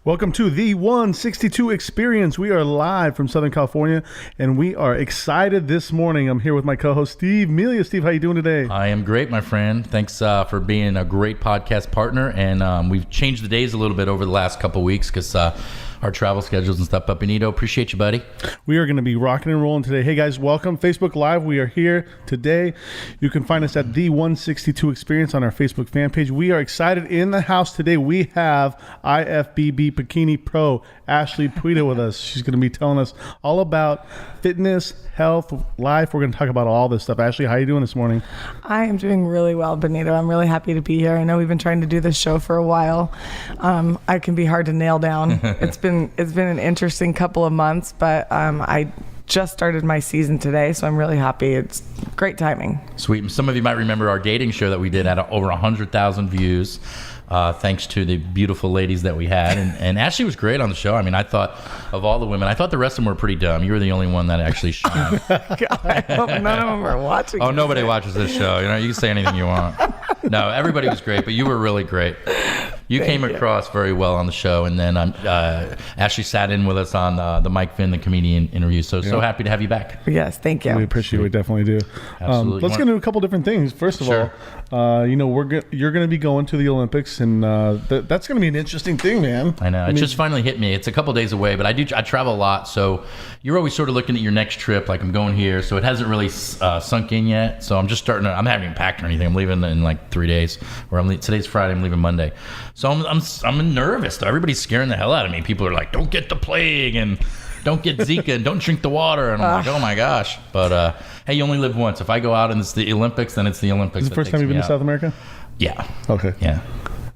Welcome to the 162 Experience. We are live from Southern California, and we are excited this morning. I'm here with my co-host, Steve Melia. Steve, how you doing today? I am great, my friend. Thanks for being a great podcast partner. And we've changed the days a little bit over the last couple of weeks because our travel schedules and stuff. But Benito, appreciate you, buddy. We are going to be rocking and rolling today. Hey, guys, welcome. Facebook Live, we are here today. You can find us at the 162 Experience on our Facebook fan page. We are excited. In the house today, we have IFBB Bikini Pro, Ashley Puida, with us. She's going to be telling us all about fitness, health, life. We're going to talk about all this stuff. Ashley, how are you doing this morning? I am doing really well, Benito. I'm really happy to be here. I know we've been trying to do this show for a while. I can be hard to nail down. It's been an interesting couple of months, but I just started my season today, so I'm really happy. It's great timing. Sweet. Some of you might remember our dating show that we did, had over 100,000 views. Thanks to the beautiful ladies that we had. And Ashley was great on the show. I mean, I thought of all the women, I thought the rest of them were pretty dumb. You were the only one that actually shined. God, I hope none of them are watching. Oh, nobody watches this show. You know, you can say anything you want. No, everybody was great, but you were really great. You came across very well on the show. And then Ashley sat in with us on the Mike Finn, the comedian interview. So happy to have you back. Yes, thank you. We appreciate it. We definitely do. Absolutely. Let's get into a couple different things. First of all, you're going to be going to the Olympics, and that's going to be an interesting thing, man. I know. It just finally hit me. It's a couple days away, but I travel a lot, so you're always sort of looking at your next trip, like I'm going here, so it hasn't really sunk in yet. So I'm just starting to, I'm not even packed or anything. I'm leaving in like 3 days. Today's Friday, I'm leaving Monday. So I'm nervous. Everybody's scaring the hell out of me. People are like, don't get the plague and don't get Zika and don't drink the water. And I'm like, oh my gosh. But hey, you only live once. If I go out and it's the Olympics, then it's the Olympics. Is it the first time you've been to South America? Yeah. Okay. Yeah.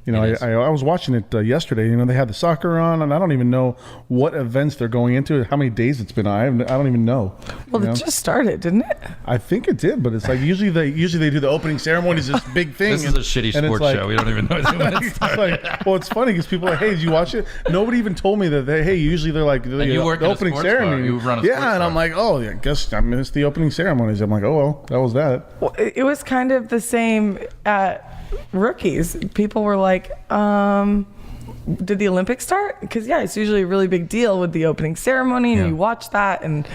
You know, I was watching it yesterday. You know, they had the soccer on, and I don't even know what events they're going into, how many days it's been on. I don't even know. Well, it just started, didn't it? I think it did, but it's like usually they do the opening ceremonies, this big thing. This is a shitty sports show. We don't even know when it started. Well, it's funny because people are like, hey, did you watch it? Nobody even told me that. Usually they're like the opening ceremony. You run a sports bar. I'm like, oh, I guess I missed the opening ceremonies. I'm like, oh well, that was that. Well, it was kind of the same at rookies. People were like, did the Olympics start? Because it's usually a really big deal with the opening ceremony, and you watch that, and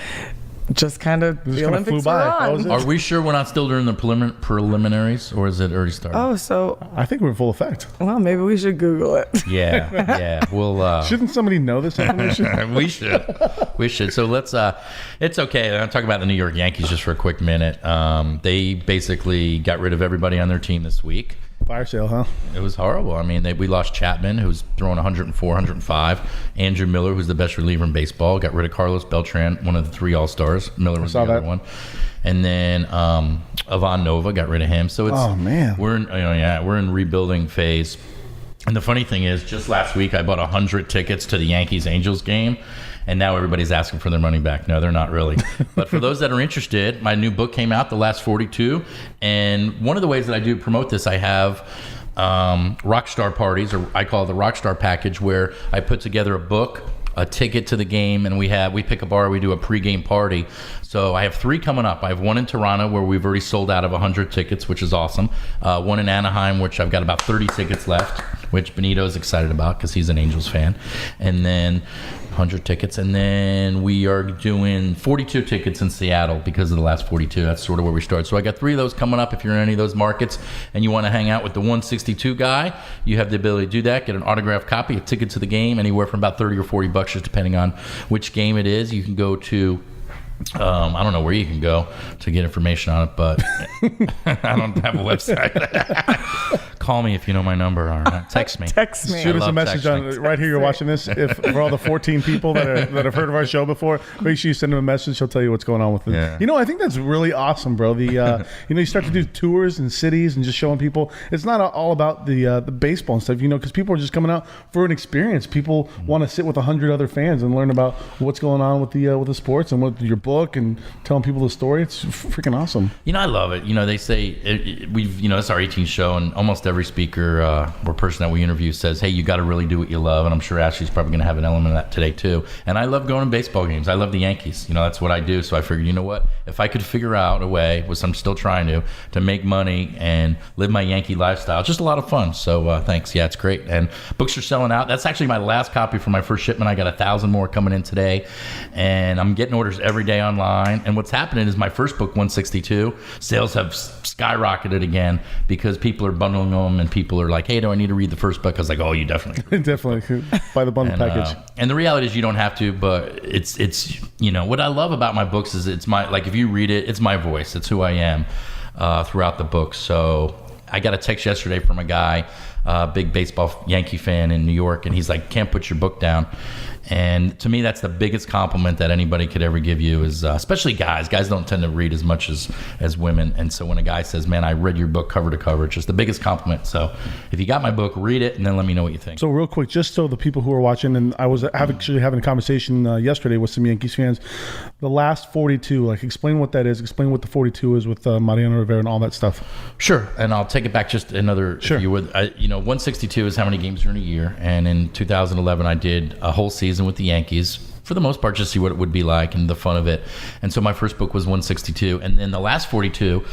just kind of the Olympics were on. Are we sure we're not still during the preliminaries, or is it already started? Oh, so I think we're in full effect. Well, maybe we should Google it. Yeah. We'll. Shouldn't somebody know this information? We should. So let's. It's okay. I'll talk about the New York Yankees just for a quick minute. They basically got rid of everybody on their team this week. Fire sale, huh? It was horrible. I mean, we lost Chapman, who's throwing 104, 105. Andrew Miller, who's the best reliever in baseball. Got rid of Carlos Beltran, one of the 3 All-Stars. Miller was the other one. And then Ivan Nova, got rid of him. So it's we're in rebuilding phase. And the funny thing is, just last week I bought 100 tickets to the Yankees-Angels game, and now everybody's asking for their money back. No, they're not really. But for those that are interested, my new book came out, The Last 42, and one of the ways that I do promote this, I have rock star parties, or I call it the rock star package, where I put together a book, a ticket to the game, and we pick a bar, we do a pregame party. So I have 3 coming up. I have one in Toronto where we've already sold out of 100 tickets, which is awesome. One in Anaheim, which I've got about 30 tickets left, which Benito is excited about because he's an Angels fan. And then 100 tickets. And then we are doing 42 tickets in Seattle because of the last 42. That's sort of where we start. So I got 3 of those coming up. If you're in any of those markets and you want to hang out with the 162 guy, you have the ability to do that. Get an autographed copy, a ticket to the game, anywhere from about 30 or 40 bucks, just depending on which game it is. You can go to I don't know where you can go to get information on it, but I don't have a website. Call me if you know my number, or text me. Shoot us a message right here. You're watching this. If for all the 14 people that have heard of our show before, make sure you send them a message. She'll tell you what's going on with it. Yeah. You know, I think that's really awesome, bro. You start to do tours in cities and just showing people. It's not all about the baseball and stuff, because people are just coming out for an experience. People want to sit with 100 other fans and learn about what's going on with the sports and with your book and telling people the story. It's freaking awesome. I love it. They say it's our 18th show, and almost every speaker or person that we interview says, hey, you got to really do what you love. And I'm sure Ashley's probably going to have an element of that today too. And I love going to baseball games. I love the Yankees. That's what I do. So I figured, if I could figure out a way, which I'm still trying to make money and live my Yankee lifestyle. It's just a lot of fun. So thanks. Yeah, it's great. And books are selling out. That's actually my last copy for my first shipment. I got 1,000 more coming in today, and I'm getting orders every day online. And what's happening is my first book, 162, sales have skyrocketed again because people are bundling them, and people are like, hey, do I need to read the first book? I was like, oh, you definitely definitely buy the bundle package. And the reality is you don't have to, but it's what I love about my books is it's my, like, if you read it, it's my voice. It's who I am throughout the book. So I got a text yesterday from a guy, big baseball Yankee fan in New York, and he's like, can't put your book down. And to me, that's the biggest compliment that anybody could ever give you, is especially guys. Guys don't tend to read as much as women. And so when a guy says, man, I read your book cover to cover, it's just the biggest compliment. So if you got my book, read it and then let me know what you think. So real quick, just so the people who are watching, and I was actually having a conversation yesterday with some Yankees fans, the last 42, like, explain what that is. Explain what the 42 is with Mariano Rivera and all that stuff. Sure. And I'll take it back just another, sure. If you would. 162 is how many games are in a year. And in 2011, I did a whole season with the Yankees, for the most part, just see what it would be like and the fun of it. And so my first book was 162. And then the last 42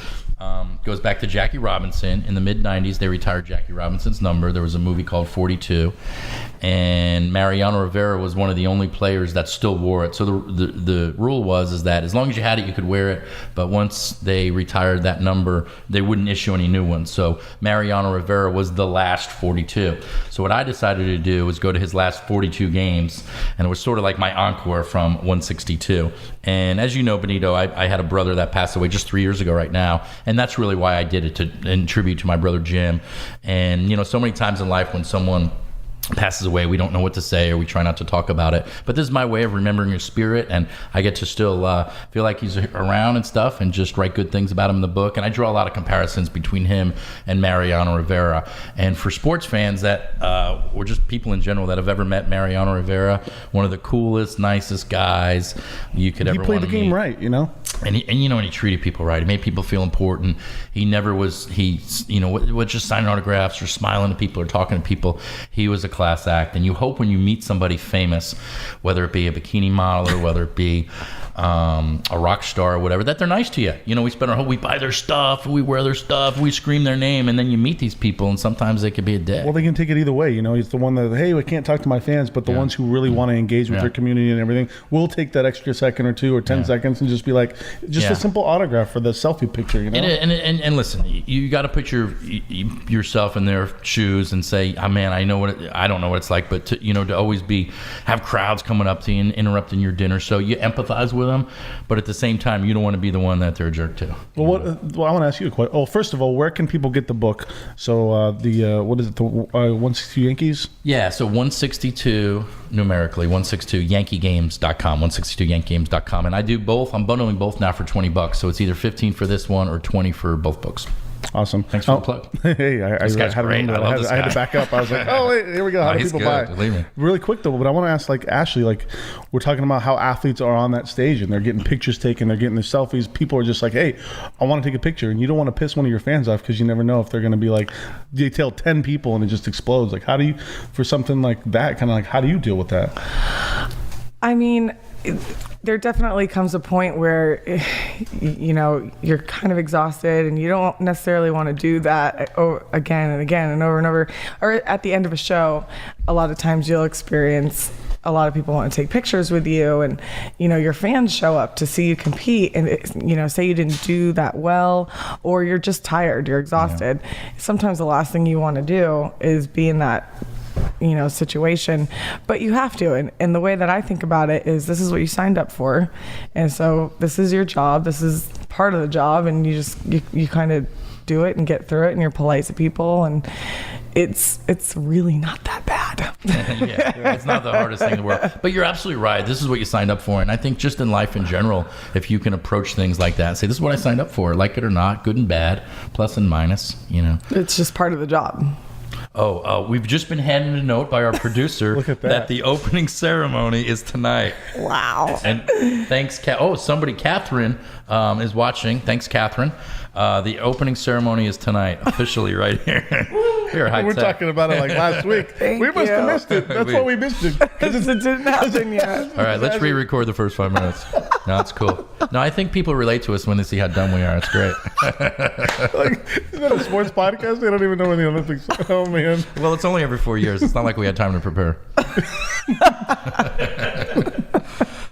goes back to Jackie Robinson. In the mid-90s, they retired Jackie Robinson's number. There was a movie called 42. And Mariano Rivera was one of the only players that still wore it. So the rule is that as long as you had it, you could wear it. But once they retired that number, they wouldn't issue any new ones. So Mariano Rivera was the last 42. So what I decided to do was go to his last 42 games. And it was sort of like my encore from 162. And as you know, Benito, I had a brother that passed away just 3 years ago right now. And that's really why I did it, in tribute to my brother Jim. And, so many times in life when someone passes away, we don't know what to say, or we try not to talk about it. But this is my way of remembering his spirit, and I get to still feel like he's around and stuff, and just write good things about him in the book. And I draw a lot of comparisons between him and Mariano Rivera. And for sports fans that, or just people in general that have ever met Mariano Rivera, one of the coolest, nicest guys you could ever want to meet. He played the game right, And he treated people right. He made people feel important. He never was, was just signing autographs or smiling to people or talking to people. He was a class act. And you hope when you meet somebody famous, whether it be a bikini model or whether it be a rock star or whatever, that they're nice to you. We spend our whole, we buy their stuff, we wear their stuff, we scream their name, and then you meet these people, and sometimes they could be a dick. Well, they can take it either way. He's the one that, hey, I can't talk to my fans, but the ones who really want to engage with their community and everything will take that extra second or two or 10 seconds and just be like, a simple autograph for the selfie picture, And listen, you got to put yourself in their shoes and say, oh, man, I don't know what it's like, but to always have crowds coming up to you and interrupting your dinner, so you empathize with them, but at the same time, you don't want to be the one that they're a jerk to. Well, I want to ask you a question. Oh, first of all, where can people get the book? So what is it? The 162 Yankees? Yeah. So 162 numerically, 162yankeegames.com, 162yankeegames.com, and I do both. I'm bundling both now for $20, so it's either 15 for this one or 20 for both books. Awesome. Thanks for the plug. Hey, I had to back up. I was like, oh, wait, here we go. How do people buy? Really quick, though, but I want to ask, Ashley, we're talking about how athletes are on that stage and they're getting pictures taken, they're getting their selfies. People are just like, hey, I want to take a picture. And you don't want to piss one of your fans off because you never know if they're going to be like, they tell 10 people and it just explodes. How do you, for something like that, how do you deal with that? I mean, there definitely comes a point where, you're kind of exhausted and you don't necessarily want to do that again and again and over. Or at the end of a show, a lot of times you'll experience a lot of people want to take pictures with you, and your fans show up to see you compete, and say you didn't do that well, or you're just tired, you're exhausted. Yeah. Sometimes the last thing you want to do is be in that situation, but you have to. And the way that I think about it is, this is what you signed up for, and so this is your job, this is part of the job, and you kind of do it and get through it, and you're polite to people, and it's really not that bad. Yeah, it's not the hardest thing in the world. But you're absolutely right. This is what you signed up for. And I think just in life in general, if you can approach things like that and say, this is what I signed up for, like it or not, good and bad, plus and minus, It's just part of the job. We've just been handed a note by our producer that the opening ceremony is tonight. Wow. And thanks, Catherine is watching. Thanks, Catherine. The opening ceremony is tonight, officially right here. We're talking about it last week. We must have missed it. That's why we missed it. Because it didn't happen yet. All right, let's re-record the first 5 minutes. No, that's cool. No, I think people relate to us when they see how dumb we are. It's great. Like, is that a sports podcast? They don't even know when the Olympics are. Oh, man. Well, it's only every 4 years. It's not like we had time to prepare.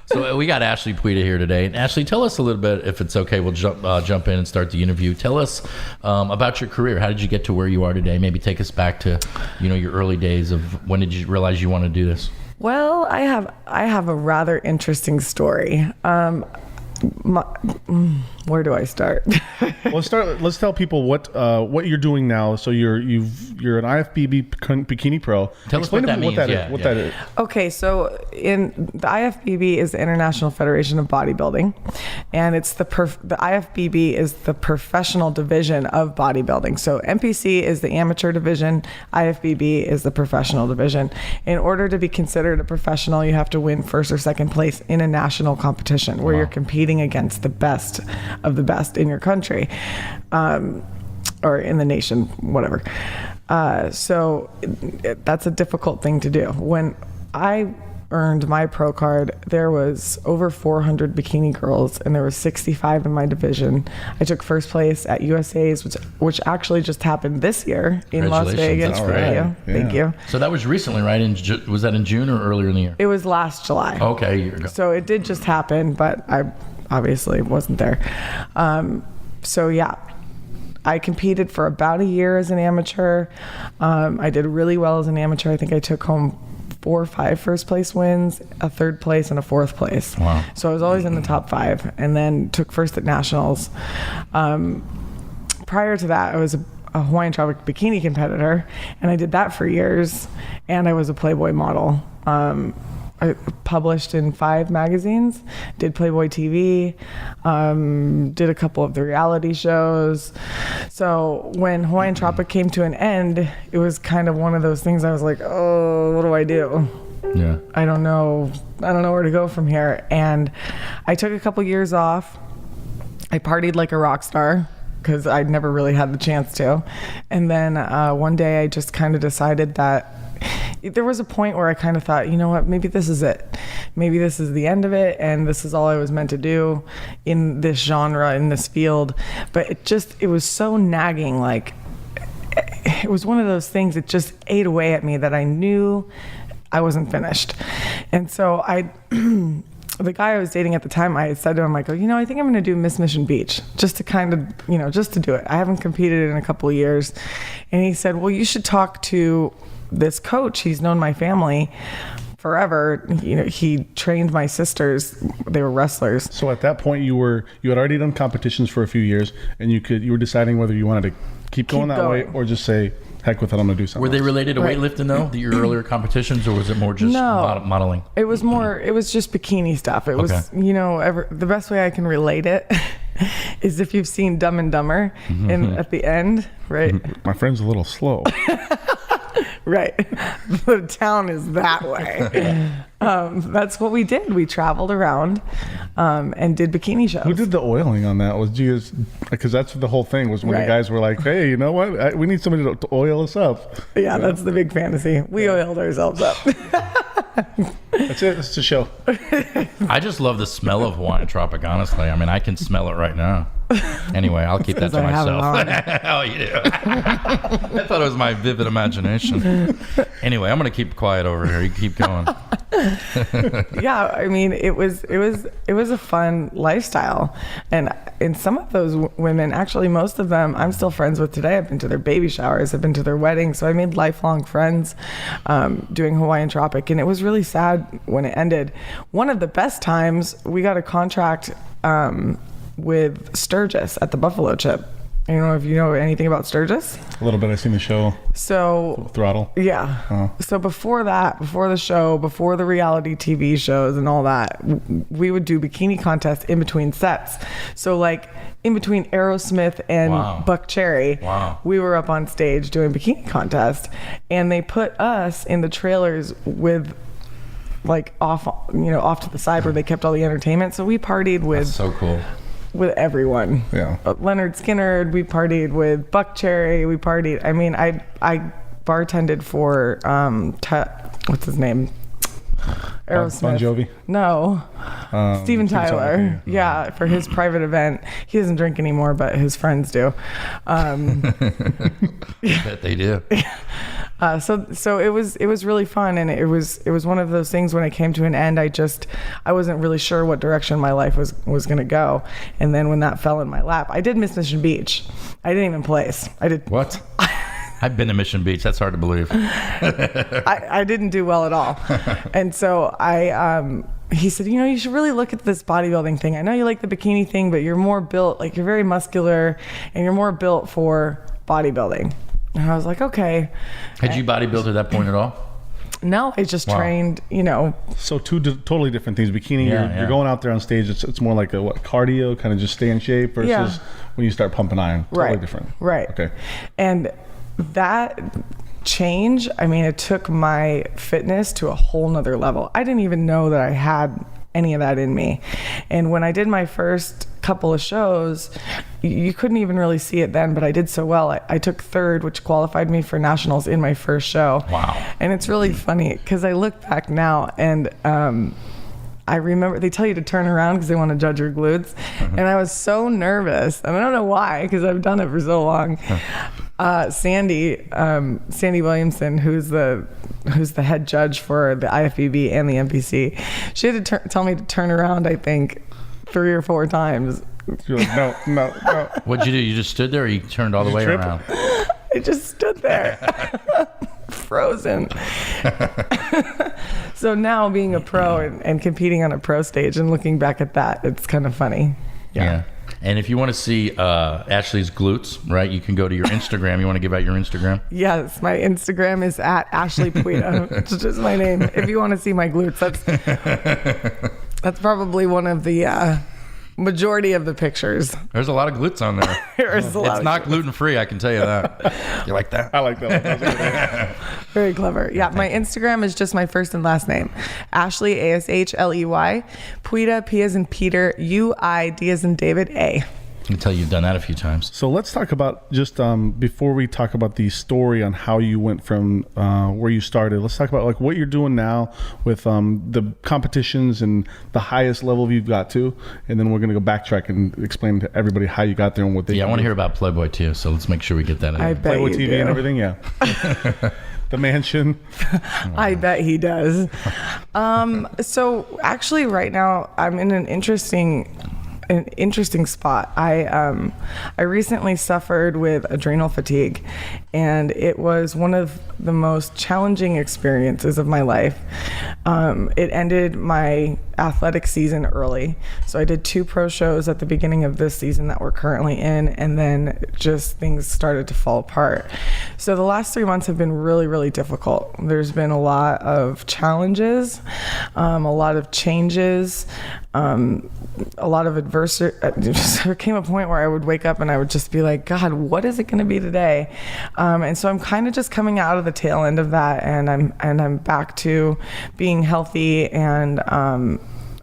So we got Ashley Puida here today. And Ashley, tell us a little bit, if it's okay, we'll jump in and start the interview. Tell us about your career. How did you get to where you are today? Maybe take us back to, your early days of when did you realize you want to do this? Well, I have a rather interesting story. Where do I start? Let's tell people what you're doing now. So you're an IFBB Bikini Pro. Tell us what that means. What that is. Okay, so the IFBB is the International Federation of Bodybuilding, and it's the IFBB is the professional division of bodybuilding. So NPC is the amateur division, IFBB is the professional division. In order to be considered a professional, you have to win first or second place in a national competition where you're competing against the best of the best in your country, or in the nation, whatever. So that's a difficult thing to do. When I earned my pro card, there was over 400 bikini girls, and there were 65 in my division. I took first place at USA's, which actually just happened this year in Las Vegas. Thank you. So that was recently, right? Was that in June or earlier in the year? It was last July. Okay, a year ago. So it did just happen, but I obviously wasn't there. So yeah, I competed for about a year as an amateur. I did really well as an amateur. I think I took home 4 or 5 first place wins, a third place, and a fourth place. Wow. So I was always in the top 5, and then took first at nationals. Prior to that, I was a Hawaiian Tropic bikini competitor, and I did that for years, and I was a Playboy model. I published in 5 magazines, did Playboy TV, did a couple of the reality shows. So when Hawaiian Tropic came to an end, it was kind of one of those things I was like, oh, what do I do? Yeah. I don't know where to go from here. And I took a couple years off. I partied like a rock star, because I'd never really had the chance to. And then one day I just kind of decided that there was a point where I kind of thought, you know what, maybe this is it. Maybe this is the end of it, and this is all I was meant to do in this genre, in this field. But it was so nagging. Like, it was one of those things that just ate away at me that I knew I wasn't finished. And so the guy I was dating at the time, I had said to him, I think I'm going to do Miss Mission Beach, just to kind of, just to do it. I haven't competed in a couple of years. And he said, well, you should talk to this coach. He's known my family forever. He trained my sisters. They were wrestlers. So at that point, you had already done competitions for a few years, and you were deciding whether you wanted to keep going that way or just say, heck with it, I'm going to do something. Were they related to weightlifting though, your earlier competitions, or was it more just modeling? It was just bikini stuff. It was, the best way I can relate it is if you've seen Dumb and Dumber at the end, right? My friend's a little slow. Right. The town is that way. That's what we did. We traveled around and did bikini shows. Who did the oiling on that? Was you guys, because that's the whole thing, was when the guys were like, hey, you know what? We need somebody to oil us up. Yeah, that's the big fantasy. We oiled ourselves up. That's it. It's a show. I just love the smell of Hawaiian Tropic, honestly. I mean, I can smell it right now. Anyway, I'll keep that to myself. Oh, you do. I thought it was my vivid imagination. Anyway, I'm going to keep quiet over here. You keep going. Yeah, I mean, it was a fun lifestyle, and some of those women, actually most of them, I'm still friends with today. I've been to their baby showers, I've been to their weddings, so I made lifelong friends doing Hawaiian Tropic, and it was really sad when it ended. One of the best times, we got a contract with Sturgis at the Buffalo Chip. I don't know if you know anything about Sturgis. A little bit. I've seen the show. So Throttle. Yeah. Uh-huh. So before the show, before the reality TV shows and all that, we would do bikini contests in between sets. So like in between Aerosmith and Buck Cherry, we were up on stage doing bikini contest, and they put us in the trailers with like off to the side where they kept all the entertainment. So we partied with. That's so cool. With everyone. Yeah. Leonard Skinner, we partied with Buck Cherry, we partied. I mean, I bartended for what's his name? Aerosmith. Bon Jovi? No. Steven Tyler. Yeah, for his private event. He doesn't drink anymore, but his friends do. I bet they do. So it was really fun, and it was one of those things when it came to an end, I wasn't really sure what direction my life was going to go. And then when that fell in my lap, I did miss Mission Beach. I didn't even place. I did. What? I've been to Mission Beach. That's hard to believe. I didn't do well at all. And so he said, you should really look at this bodybuilding thing. I know you like the bikini thing, but you're more built, like you're very muscular and you're more built for bodybuilding. And I was like, okay. Had you bodybuilt at that point at all? No, I just trained, So two totally different things. Bikini, you're going out there on stage. It's more like a cardio, kind of just stay in shape versus when you start pumping iron. Totally different. Right. Okay. And that change, it took my fitness to a whole nother level. I didn't even know that I had any of that in me. And when I did my first couple of shows, you couldn't even really see it then, but I did so well. I took third, which qualified me for nationals in my first show. Wow. And it's really funny because I look back now and I remember they tell you to turn around because they want to judge your glutes. And I was so nervous. And I don't know why, because I've done it for so long. Sandy Williamson, who's the head judge for the IFBB and the NPC, she had to tell me to turn around, I think, 3 or 4 times. You're like, no. What'd you do? You just stood there, or you turned all the way around? I just stood there, frozen. So now being a pro and competing on a pro stage and looking back at that, it's kind of funny. Yeah. And if you want to see Ashley's glutes, right, you can go to your Instagram. You want to give out your Instagram? Yes, my Instagram is at Ashley Puida. It's just my name. If you want to see my glutes, that's probably one of the majority of the pictures. There's a lot of glutes on there. It's not gluten-free, I can tell you that. You like that? I like that. Very clever. Yeah, my Instagram is just my first and last name. Ashley, ASHLEY. Puida, P as in Peter, UID as in David, A. I can tell you've done that a few times. So let's talk about just before we talk about the story on how you went from where you started. Let's talk about like what you're doing now with the competitions and the highest level you've got to, and then we're gonna go backtrack and explain to everybody how you got there and what they. Yeah, I want to hear about Playboy too. So let's make sure we get that in. I bet Playboy you TV do. and everything. Yeah. The mansion. I bet he does. So actually, right now I'm in an interesting spot. I recently suffered with adrenal fatigue, and it was one of the most challenging experiences of my life. It ended my athletic season early. So I did 2 pro shows at the beginning of this season that we're currently in, and then just things started to fall apart. So the last 3 months have been really, really difficult. There's been a lot of challenges, a lot of changes, a lot of adversity. There came a point where I would wake up and I would just be like, God, what is it going to be today? And so I'm kind of just coming out of the tail end of that, and I'm back to being healthy, and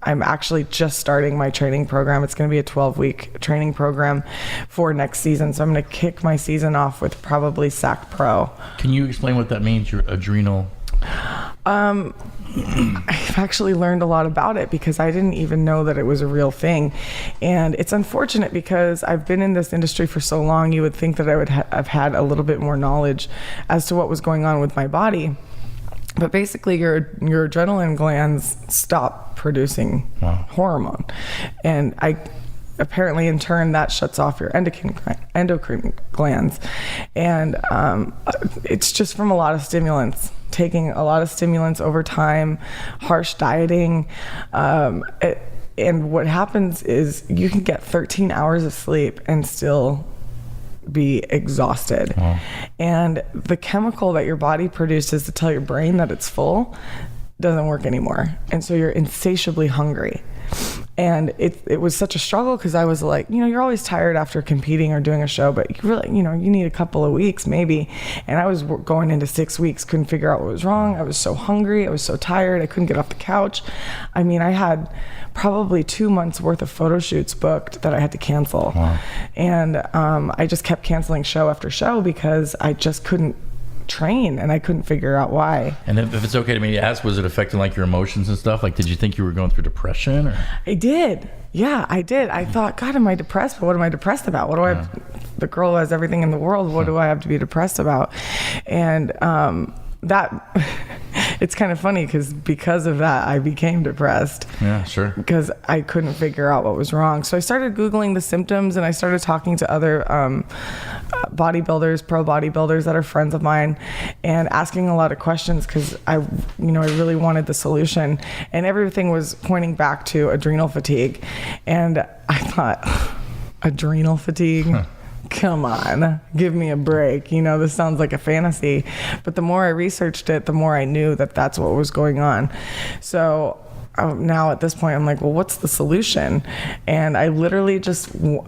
I'm actually just starting my training program. It's going to be a 12-week training program for next season. So I'm going to kick my season off with probably SAC Pro. Can you explain what that means, your adrenal? I've actually learned a lot about it because I didn't even know that it was a real thing. And it's unfortunate because I've been in this industry for so long, you would think that I would have had a little bit more knowledge as to what was going on with my body. But basically your adrenaline glands stop producing hormone. And apparently in turn that shuts off your endocrine glands. And it's just from a lot of stimulants. Taking a lot of stimulants over time, harsh dieting, and what happens is you can get 13 hours of sleep and still be exhausted. Wow. And the chemical that your body produces to tell your brain that it's full doesn't work anymore. And so you're insatiably hungry. And it was such a struggle because I was like, you're always tired after competing or doing a show, but you really, you need a couple of weeks maybe. And I was going into 6 weeks, couldn't figure out what was wrong. I was so hungry. I was so tired. I couldn't get off the couch. I had probably 2 months worth of photo shoots booked that I had to cancel. Wow. And I just kept canceling show after show because I just couldn't train, and I couldn't figure out why. And if it's okay to me to ask, was it affecting like your emotions and stuff? Like, did you think you were going through depression? Or? I did. Yeah, I did. I thought, God, am I depressed? But what am I depressed about? What do I the girl who has everything in the world, what do I have to be depressed about? And that it's kind of funny because of that I became depressed. Yeah, sure. Because I couldn't figure out what was wrong. So I started Googling the symptoms, and I started talking to other bodybuilders, pro bodybuilders that are friends of mine, and asking a lot of questions because I really wanted the solution. And everything was pointing back to adrenal fatigue. And I thought, adrenal fatigue? Huh. Come on, give me a break. This sounds like a fantasy. But the more I researched it, the more I knew that that's what was going on. So now at this point, I'm like, well, what's the solution? And I literally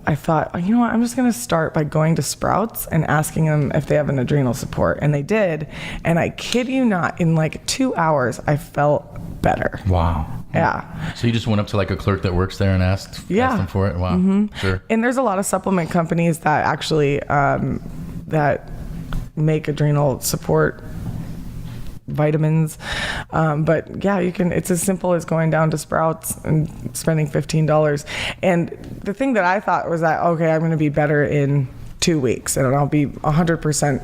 I thought, you know what, I'm just going to start by going to Sprouts and asking them if they have an adrenal support. And they did. And I kid you not, in like 2 hours, I felt better. Wow. Yeah. So you just went up to like a clerk that works there and asked them for it? Wow. Mm-hmm. Sure. And there's a lot of supplement companies that actually that make adrenal support vitamins. But yeah, it's as simple as going down to Sprouts and spending $15. And the thing that I thought was that, okay, I'm going to be better in 2 weeks and I'll be 100%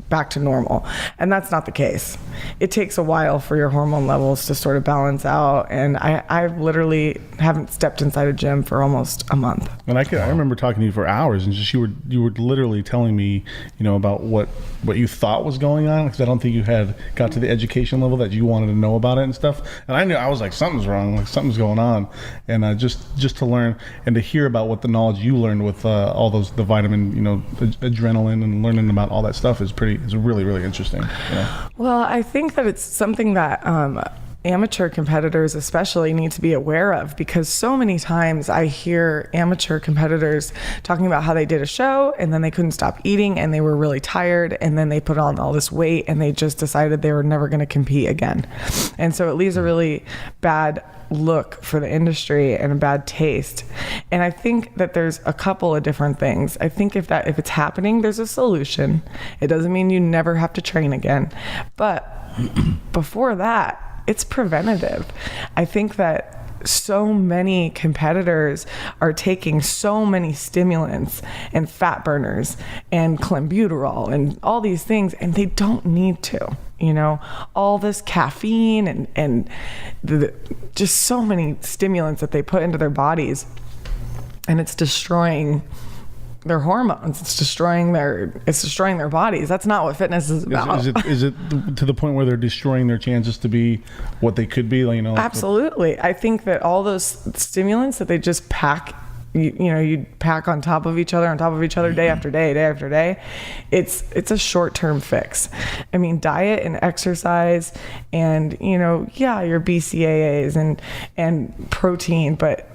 back to normal. And that's not the case. It takes a while for your hormone levels to sort of balance out. And I literally haven't stepped inside a gym for almost a month. And I remember talking to you for hours, and just you were literally telling me, about what you thought was going on, because I don't think you had got to the education level that you wanted to know about it and stuff. And I was like, something's wrong, like something's going on. And just to learn and to hear about what the knowledge you learned with all the vitamin, adrenaline, and learning about all that stuff is really, really interesting. Well, I think that it's something that amateur competitors especially need to be aware of, because so many times I hear amateur competitors talking about how they did a show and then they couldn't stop eating and they were really tired, and then they put on all this weight and they just decided they were never going to compete again. And so it leaves a really bad look for the industry and a bad taste. And I think that there's a couple of different things. I think if it's happening, there's a solution. It doesn't mean you never have to train again. But before that, it's preventative. I think that so many competitors are taking so many stimulants and fat burners and clenbuterol and all these things, and they don't need to. All this caffeine and just so many stimulants that they put into their bodies, and it's destroying their hormones. It's destroying their bodies. That's not what fitness is about. Is it to the point where they're destroying their chances to be what they could be? Absolutely. I think that all those stimulants that they just pack, you pack on top of each other day after day, it's a short-term fix. I mean, diet and exercise and, your BCAAs and protein, but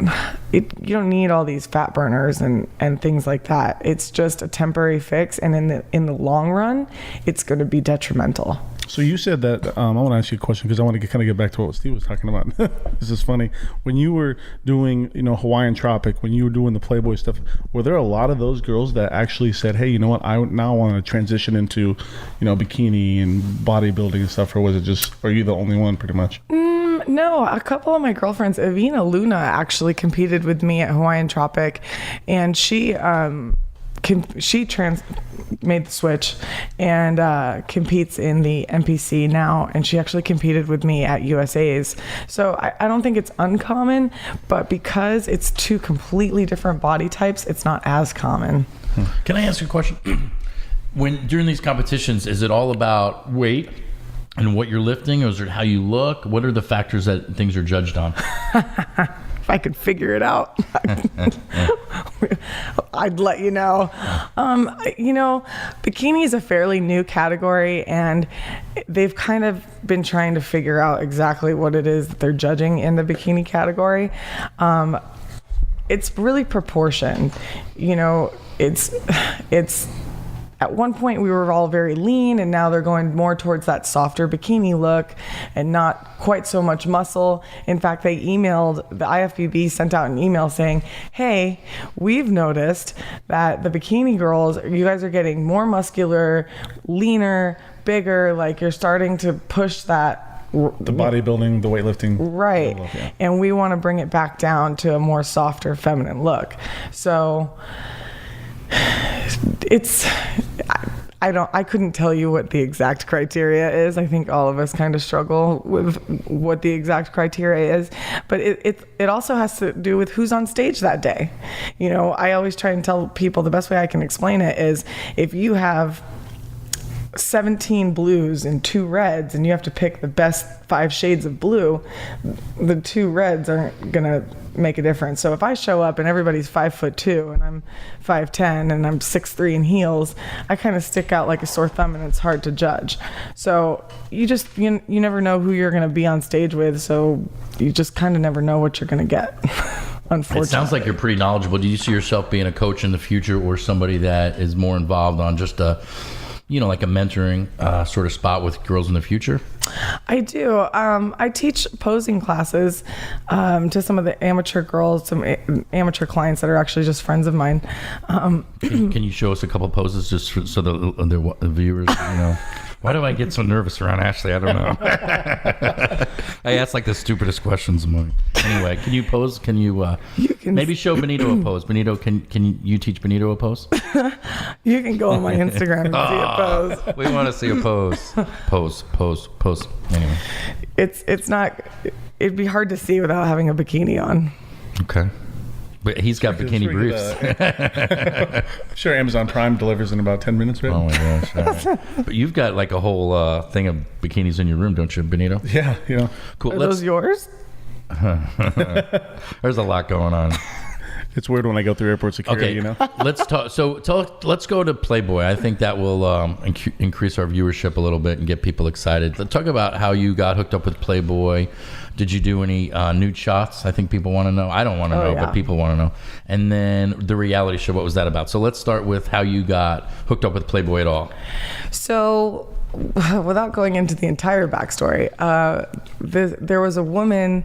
you don't need all these fat burners and things like that. It's just a temporary fix. And in the long run, it's going to be detrimental. So you said that, I want to ask you a question because I want to kind of get back to what Steve was talking about. This is funny. When you were doing, Hawaiian Tropic, when you were doing the Playboy stuff, were there a lot of those girls that actually said, hey, you know what, I now want to transition into, bikini and bodybuilding and stuff, or was it just, are you the only one pretty much? No, a couple of my girlfriends, Evina Luna actually competed with me at Hawaiian Tropic, and she made the switch and competes in the NPC now, and she actually competed with me at USA's. So I don't think it's uncommon, but because it's two completely different body types, it's not as common. Can I ask you a question? During these competitions, is it all about weight and what you're lifting, or is it how you look? What are the factors that things are judged on? If I could figure it out, I'd let you know. Bikini is a fairly new category, and they've kind of been trying to figure out exactly what it is that they're judging in the bikini category. It's really proportioned. It's at one point we were all very lean, and now they're going more towards that softer bikini look and not quite so much muscle. In fact, the IFBB sent out an email saying, hey, we've noticed that the bikini girls, you guys are getting more muscular, leaner, bigger, like you're starting to push that. The bodybuilding, the weightlifting. Right. Yeah. And we want to bring it back down to a more softer, feminine look. So I couldn't tell you what the exact criteria is. I think all of us kind of struggle with what the exact criteria is, but it also has to do with who's on stage that day. I always try and tell people the best way I can explain it is if you have 17 blues and 2 reds and you have to pick the best 5 shades of blue, the 2 reds aren't gonna make a difference. So if I show up and everybody's 5'2" and I'm 5'10" and I'm 6'3" in heels, I kind of stick out like a sore thumb and it's hard to judge. So you never know who you're gonna be on stage with, so you just kind of never know what you're gonna get. Unfortunately. It sounds like you're pretty knowledgeable. Do you see yourself being a coach in the future or somebody that is more involved on just like a mentoring sort of spot with girls in the future? I do. I teach posing classes to some of the amateur girls, some amateur clients that are actually just friends of mine. Can you show us a couple poses just so the viewers know? Why do I get so nervous around Ashley? I don't know. I ask like the stupidest questions of mine. Anyway, can you pose? Can you maybe show Benito a pose? Benito, can you teach Benito a pose? You can go on my Instagram and see a pose. We want to see a pose. Pose. Anyway. It's not, it'd be hard to see without having a bikini on. Okay. But he's got bikini briefs. Sure, Amazon Prime delivers in about 10 minutes, right? Oh my gosh. Yeah. But you've got like a whole thing of bikinis in your room, don't you, Benito? Yeah, Cool. Are those yours? There's a lot going on. It's weird when I go through airport security, Let's talk. Let's go to Playboy. I think that will increase our viewership a little bit and get people excited. Let's talk about how you got hooked up with Playboy. Did you do any nude shots? I think people want to know. I don't want to know, but people want to know. And then the reality show, what was that about? So let's start with how you got hooked up with Playboy at all. So without going into the entire backstory, there was a woman.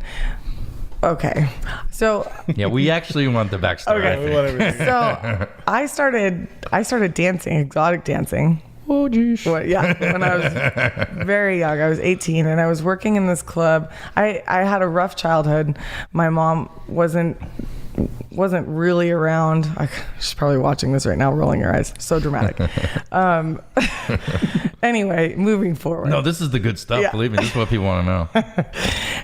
Okay, so yeah, we actually want the backstory. Okay, so I started dancing, exotic dancing. Oh, geez. Yeah, when I was very young. I was 18 and I was working in this club. I had a rough childhood. My mom wasn't really around. She's probably watching this right now, rolling her eyes. So dramatic. Anyway, moving forward. No, this is the good stuff. Yeah. Believe me, this is what people want to know.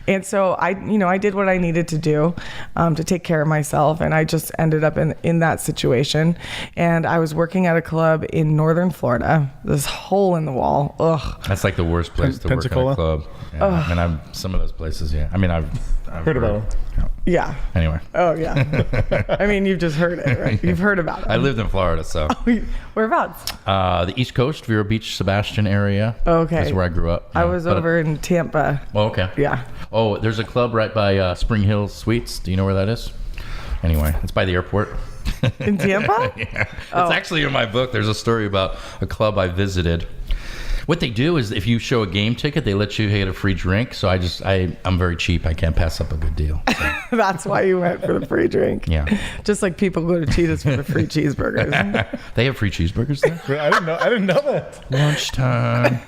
And so I did what I needed to do to take care of myself, and I just ended up in that situation. And I was working at a club in northern Florida. This hole in the wall. Ugh. That's like the worst place to work in a club. Yeah. And I've some of those places. Yeah. I mean, I've heard about it. Yeah. Anyway. Oh yeah. I mean, you've just heard it, right? You've heard about it. I lived in Florida, so. Whereabouts? The East Coast, Vero Beach, Sebastian area. Okay. That's where I grew up. I was over in Tampa. Oh, okay. Yeah. Oh, there's a club right by Spring Hill Suites. Do you know where that is? Anyway, it's by the airport. In Tampa? Yeah. Oh. It's actually in my book. There's a story about a club I visited. What they do is if you show a game ticket, they let you get a free drink. So I'm very cheap. I can't pass up a good deal. So. That's why you went for the free drink. Yeah. Just like people go to Cheetah's for the free cheeseburgers. They have free cheeseburgers there? I didn't know that. Lunchtime.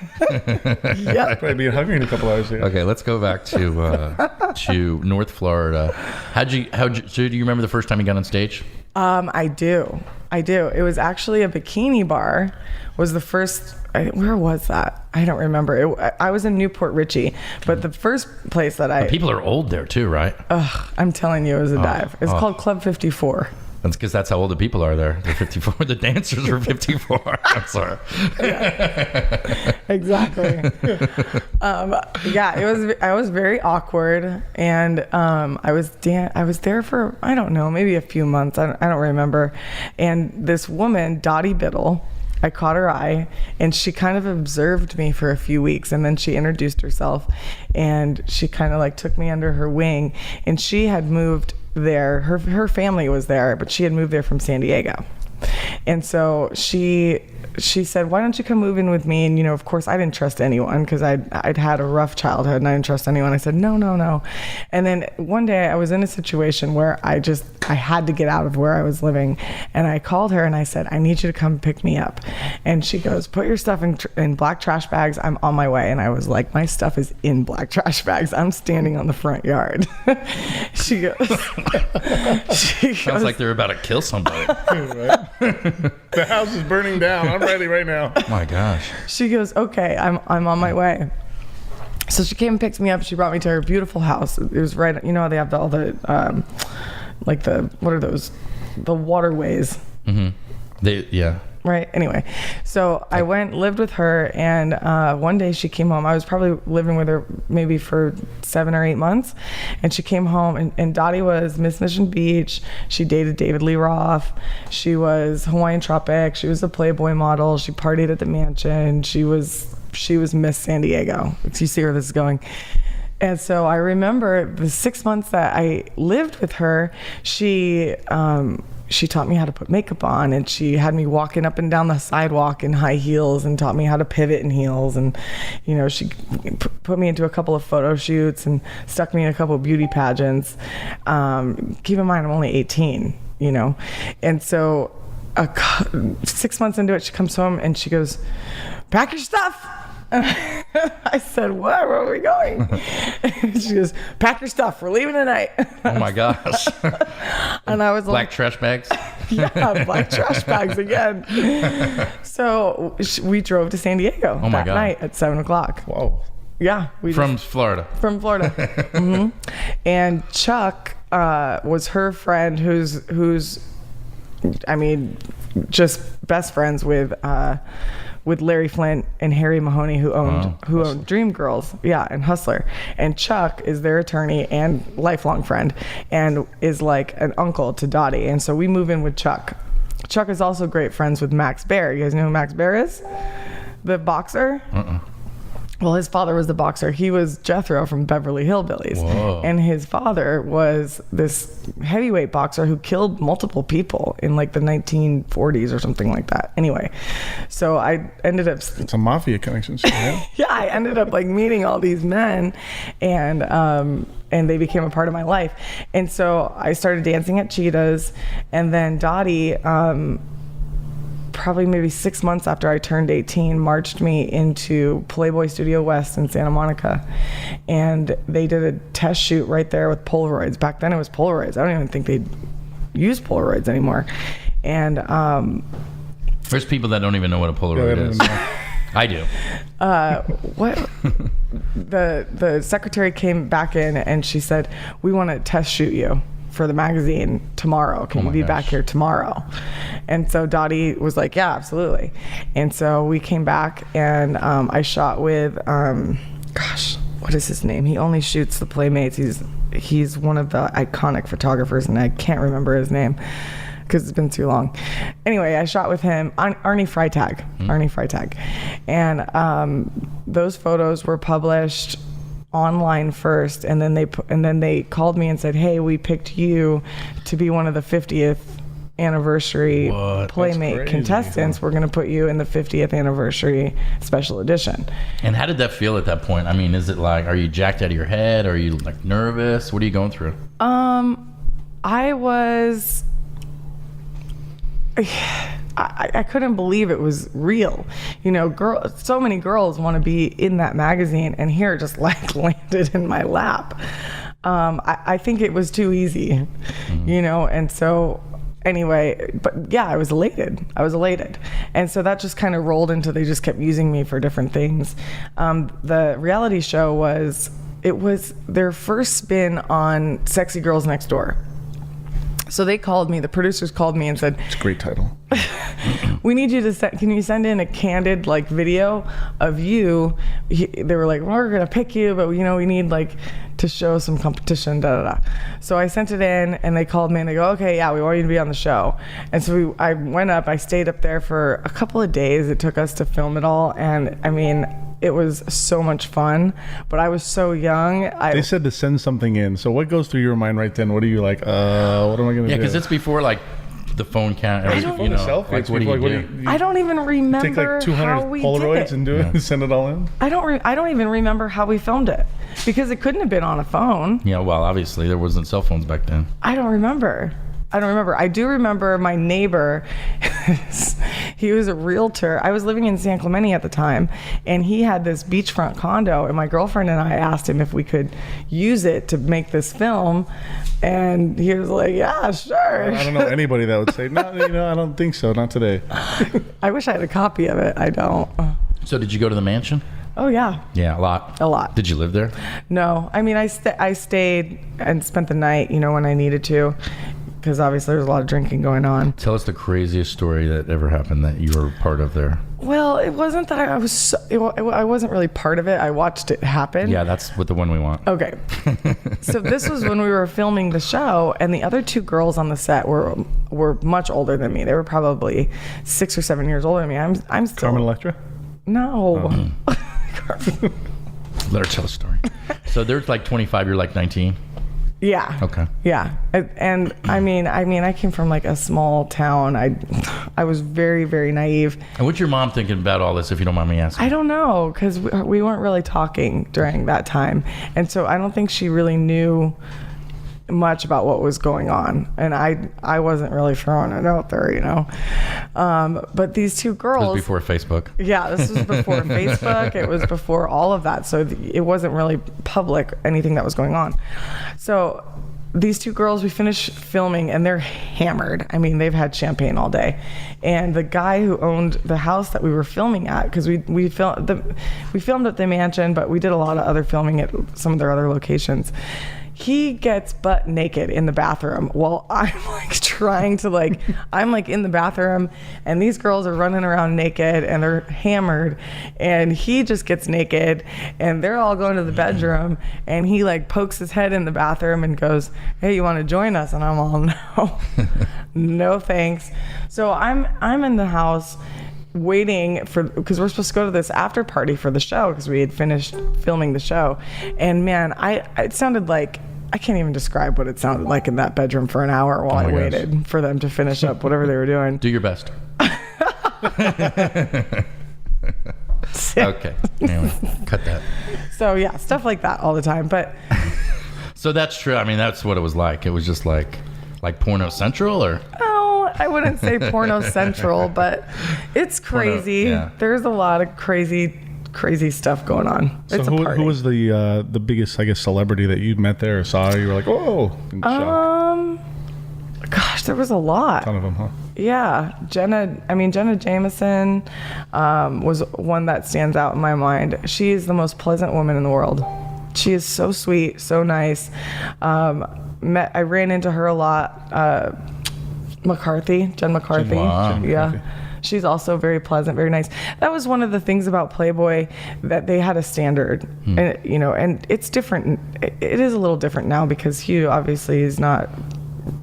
Yeah. I'd probably be hungry in a couple hours. Yeah. Okay, let's go back to North Florida. So do you remember the first time you got on stage? I do. It was actually a bikini bar. Was the first. Where was that? I don't remember. I was in Newport Richie, but the first place that But people are old there too, right? I'm telling you, it was a dive. It's called Club 54. That's because that's how old the people are there. They're 54. The dancers are 54. I'm sorry. Yeah. Exactly. Yeah, I was very awkward, and I was there for, I don't know, maybe a few months. I don't remember. And this woman, Dottie Biddle, I caught her eye, and she kind of observed me for a few weeks, and then she introduced herself, and she kind of like took me under her wing, and she had moved there. Her family was there, but she had moved there from San Diego. And so she she said, why don't you come move in with me? And, of course I didn't trust anyone because I'd had a rough childhood and I didn't trust anyone. I said, no. And then one day I was in a situation where I had to get out of where I was living. And I called her and I said, I need you to come pick me up. And she goes, put your stuff in black trash bags. I'm on my way. And I was like, my stuff is in black trash bags. I'm standing on the front yard. She goes, sounds like they're about to kill somebody. The house is burning down. I'm ready right now. Oh my gosh. She goes, okay, I'm on my way. So she came and picked me up. She brought me to her beautiful house. It was right, how they have all the, what are those? The waterways. Mm-hmm. Yeah. Right. Anyway, so I lived with her, and one day she came home. I was probably living with her maybe for 7 or 8 months, and she came home, and Dottie was Miss Mission Beach. She dated David Lee Roth. She was Hawaiian Tropic. She was a Playboy model. She partied at the mansion. She was Miss San Diego. You see where this is going. And so I remember the 6 months that I lived with her, she taught me how to put makeup on, and she had me walking up and down the sidewalk in high heels and taught me how to pivot in heels. And, she put me into a couple of photo shoots and stuck me in a couple of beauty pageants. Keep in mind, I'm only 18, And so 6 months into it, she comes home and she goes, pack your stuff. I said, where are we going? She goes, pack your stuff. We're leaving tonight. Oh my gosh. And I was black trash bags? Yeah, black trash bags again. So we drove to San Diego that night at 7:00. Whoa. Yeah. Florida. From Florida. Mm-hmm. And Chuck was her friend who's just best friends with Larry Flint and Harry Mahoney, who owned Dream Girls, and Hustler. And Chuck is their attorney and lifelong friend, and is like an uncle to Dottie. And so we move in with Chuck. Chuck is also great friends with Max Baer. You guys know who Max Baer is? The boxer? Well, his father was the boxer. He was Jethro from Beverly Hillbillies. Whoa. And his father was this heavyweight boxer who killed multiple people in like the 1940s or something like that. Anyway, so I ended up... It's a mafia connection. Right? Yeah, I ended up like meeting all these men, and they became a part of my life. And so I started dancing at Cheetahs, and then Dottie... probably maybe 6 months after I turned 18, marched me into Playboy Studio West in Santa Monica. And they did a test shoot right there with Polaroids. Back then it was Polaroids. I don't even think they'd use Polaroids anymore. And there's people that don't even know what a Polaroid is. I do. What? The secretary came back in and she said, we want to test shoot you for the magazine tomorrow. Can you be back here tomorrow? And so Dottie was like, yeah, absolutely. And so we came back, and I shot with, what is his name? He only shoots the Playmates. He's one of the iconic photographers, and I can't remember his name because it's been too long. Anyway, I shot with him, Arnie Freitag. Arnie Freitag. And those photos were published online first, and then they called me and said, hey, we picked you to be one of the 50th anniversary Playmate contestants. We're going to put you in the 50th anniversary special edition. And how did that feel at that point? I mean, is it like, are you jacked out of your head? Are you like nervous? What are you going through? I couldn't believe it was real. So many girls want to be in that magazine, and here it just like landed in my lap. I think it was too easy, and so anyway, but yeah, I was elated. And so that just kind of rolled into, they just kept using me for different things. The reality show was their first spin on Sexy Girls Next Door. So they called me, the producers called me and said, it's a great title. We need you to can you send in a candid like video of you? They were like, well, we're going to pick you, but we need like to show some competition, So I sent it in, and they called me and they go, okay, yeah, we want you to be on the show. And so I went up, I stayed up there for a couple of days. It took us to film it all. And I mean, it was so much fun, but I was so young. They said to send something in. So what goes through your mind right then? What are you like, what am I going to do? Yeah, because it's before like the phone camera. Selfie. Like, what do you do? I don't even remember. Take like 200 how we Polaroids did it. and do it and send it all in. I don't even remember how we filmed it because it couldn't have been on a phone. Yeah, well, obviously there wasn't cell phones back then. I don't remember. I do remember my neighbor. He was a realtor. I was living in San Clemente at the time, and he had this beachfront condo, and my girlfriend and I asked him if we could use it to make this film, and he was like, yeah, sure. I don't know anybody that would say, no, I don't think so, not today. I wish I had a copy of it. I don't. So did you go to the mansion? Oh, yeah. Yeah, a lot. A lot. Did you live there? No. I mean, I stayed and spent the night, when I needed to, because obviously there was a lot of drinking going on. Tell us the craziest story that ever happened that you were part of there. Well, it wasn't that I wasn't really part of it. I watched it happen. Yeah, that's what the one we want. Okay. So this was when we were filming the show, and the other two girls on the set were much older than me. They were probably 6 or 7 years older than me. I'm still Carmen Electra? No. Let her tell a story. So there's like 25, you're like 19? Yeah. Okay. Yeah. And I mean, I came from like a small town. I was very, very naive. And what's your mom thinking about all this, if you don't mind me asking? I don't know, because we weren't really talking during that time. And so I don't think she really knew much about what was going on. And I wasn't really throwing it out there, But these two girls... It was before Facebook. Yeah, this was before Facebook. It was before all of that. So it wasn't really public, anything that was going on. So these two girls, we finished filming and they're hammered. I mean, they've had champagne all day. And the guy who owned the house that we were filming at, because we filmed at the mansion, but we did a lot of other filming at some of their other locations. He gets butt naked in the bathroom while I'm I'm in the bathroom and these girls are running around naked and they're hammered, and he just gets naked and they're all going to the bedroom, and he like pokes his head in the bathroom and goes, hey, you want to join us? And I'm all, no, no thanks. So I'm in the house waiting because we're supposed to go to this after party for the show because we had finished filming the show. And man, it sounded like, I can't even describe what it sounded like in that bedroom for an hour while I waited for them to finish up whatever they were doing. Do your best. Okay. Anyway, cut that. So yeah, stuff like that all the time. But so that's true. I mean, that's what it was like. It was just like Porno Central, or? Oh, I wouldn't say Porno Central, but it's crazy. Yeah. There's a lot of crazy stuff going on. So it's a party. Who was the biggest, I guess, celebrity that you met there or saw? You were like, oh, in shock. Gosh, there was a lot. A ton of them, huh? Yeah, Jenna Jameson was one that stands out in my mind. She is the most pleasant woman in the world. She is so sweet, so nice. I ran into her a lot. Jen McCarthy. Wow. Yeah. She's also very pleasant, very nice. That was one of the things about Playboy, that they had a standard, and and it's different. It is a little different now because Hugh obviously is not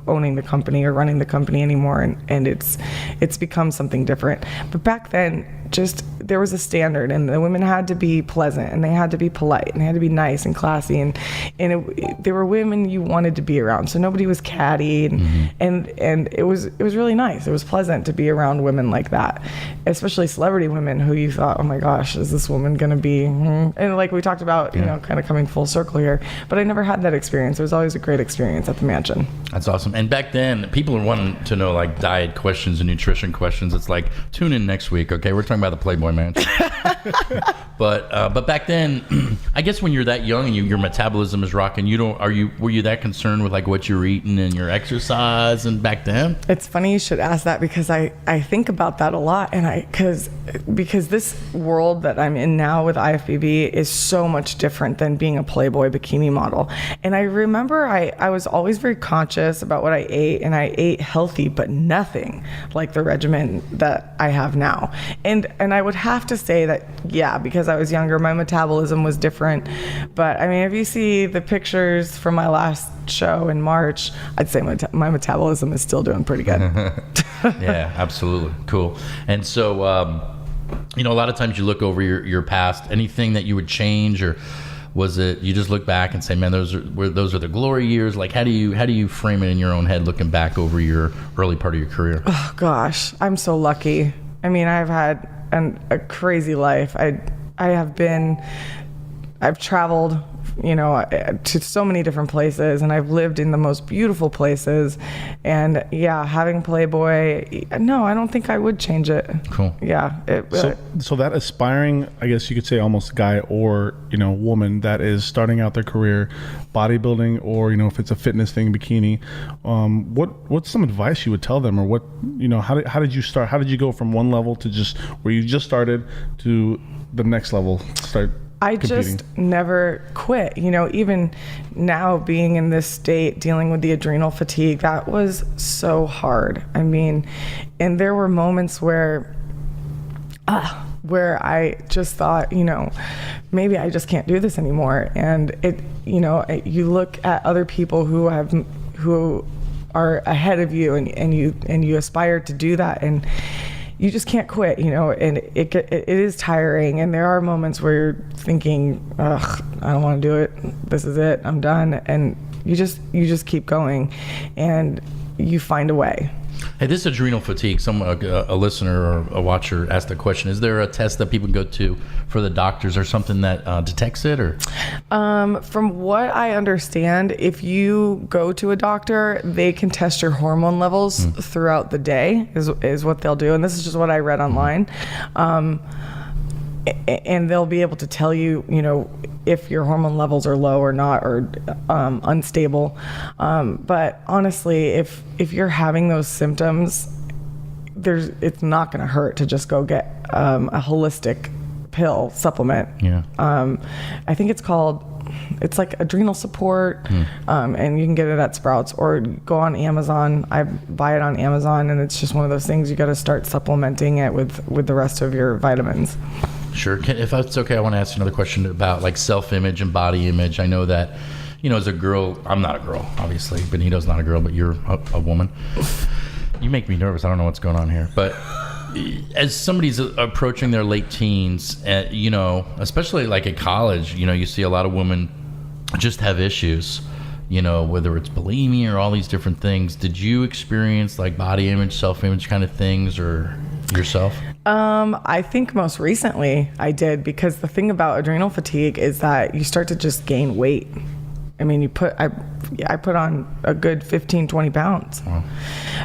owning the company or running the company anymore, and it's become something different. But back then, just there was a standard, and the women had to be pleasant, and they had to be polite, and they had to be nice and classy, and they were women you wanted to be around. So nobody was catty, and it was really nice. It was pleasant to be around women like that, especially celebrity women who you thought, oh my gosh, is this woman gonna be? And like we talked about, kind of coming full circle here. But I never had that experience. It was always a great experience at the mansion. That's awesome. And back then, people are wanting to know like diet questions and nutrition questions. It's like, tune in next week, okay? We're talking about the Playboy Mansion. But back then, I guess when you're that young and your metabolism is rocking, were you that concerned with like what you're eating and your exercise and back then? It's funny you should ask that because I think about that a lot, and because this world that I'm in now with IFBB is so much different than being a Playboy bikini model. And I remember I was always very conscious about what I ate, and I ate healthy, but nothing like the regimen that I have now. And I would have to say that, yeah, because I was younger, my metabolism was different. But I mean, if you see the pictures from my last show in March, I'd say my metabolism is still doing pretty good. Yeah, absolutely. Cool. And so, a lot of times you look over your past, anything that you would change or Was it you just look back and say, man, those are the glory years? Like, how do you frame it in your own head looking back over your early part of your career? Oh gosh, I'm so lucky. I mean, I've had a crazy life. I've traveled, to so many different places, and I've lived in the most beautiful places. And yeah, having Playboy, no, I don't think I would change it. Cool. Yeah. So that aspiring, I guess you could say almost guy or, woman that is starting out their career, bodybuilding, or, if it's a fitness thing, bikini, what's some advice you would tell them, or what, how did you start? How did you go from one level to just where you just started to the next level, I competing? Just never quit. Even now being in this state, dealing with the adrenal fatigue, that was so hard. I mean, and there were moments where I just thought, maybe I just can't do this anymore. And you look at other people who are ahead of you, and you aspire to do that, and you just can't quit, and it is tiring. And there are moments where you're thinking, ugh, I don't want to do it. This is it. I'm done. And you just keep going, and you find a way. Hey, this adrenal fatigue, a listener or a watcher asked the question, is there a test that people can go to for the doctors or something that detects it? Or from what I understand, if you go to a doctor, they can test your hormone levels throughout the day is what they'll do. And this is just what I read online. And they'll be able to tell you, if your hormone levels are low or not, or unstable. But honestly, if you're having those symptoms, it's not going to hurt to just go get a holistic pill supplement. Yeah. I think it's like adrenal support, and you can get it at Sprouts or go on Amazon. I buy it on Amazon, and it's just one of those things you got to start supplementing it with the rest of your vitamins. Sure. If it's okay, I want to ask you another question about like self-image and body image. I know that, as a girl, I'm not a girl, obviously. Benito's not a girl, but you're a woman. You make me nervous. I don't know what's going on here. But as somebody's approaching their late teens, especially like at college, you see a lot of women just have issues, whether it's bulimia or all these different things. Did you experience like body image, self-image kind of things, or yourself? I think most recently I did, because the thing about adrenal fatigue is that you start to just gain weight. I mean, I put on a good 15, 20 pounds. Wow.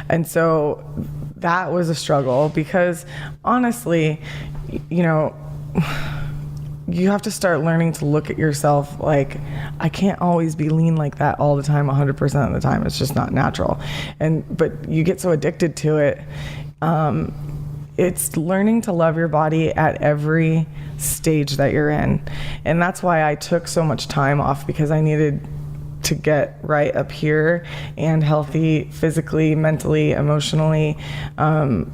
And so that was a struggle, because honestly, you have to start learning to look at yourself like, I can't always be lean like that all the time, 100% of the time. It's just not natural. But you get so addicted to it. It's learning to love your body at every stage that you're in. And that's why I took so much time off, because I needed to get right up here and healthy physically, mentally, emotionally, and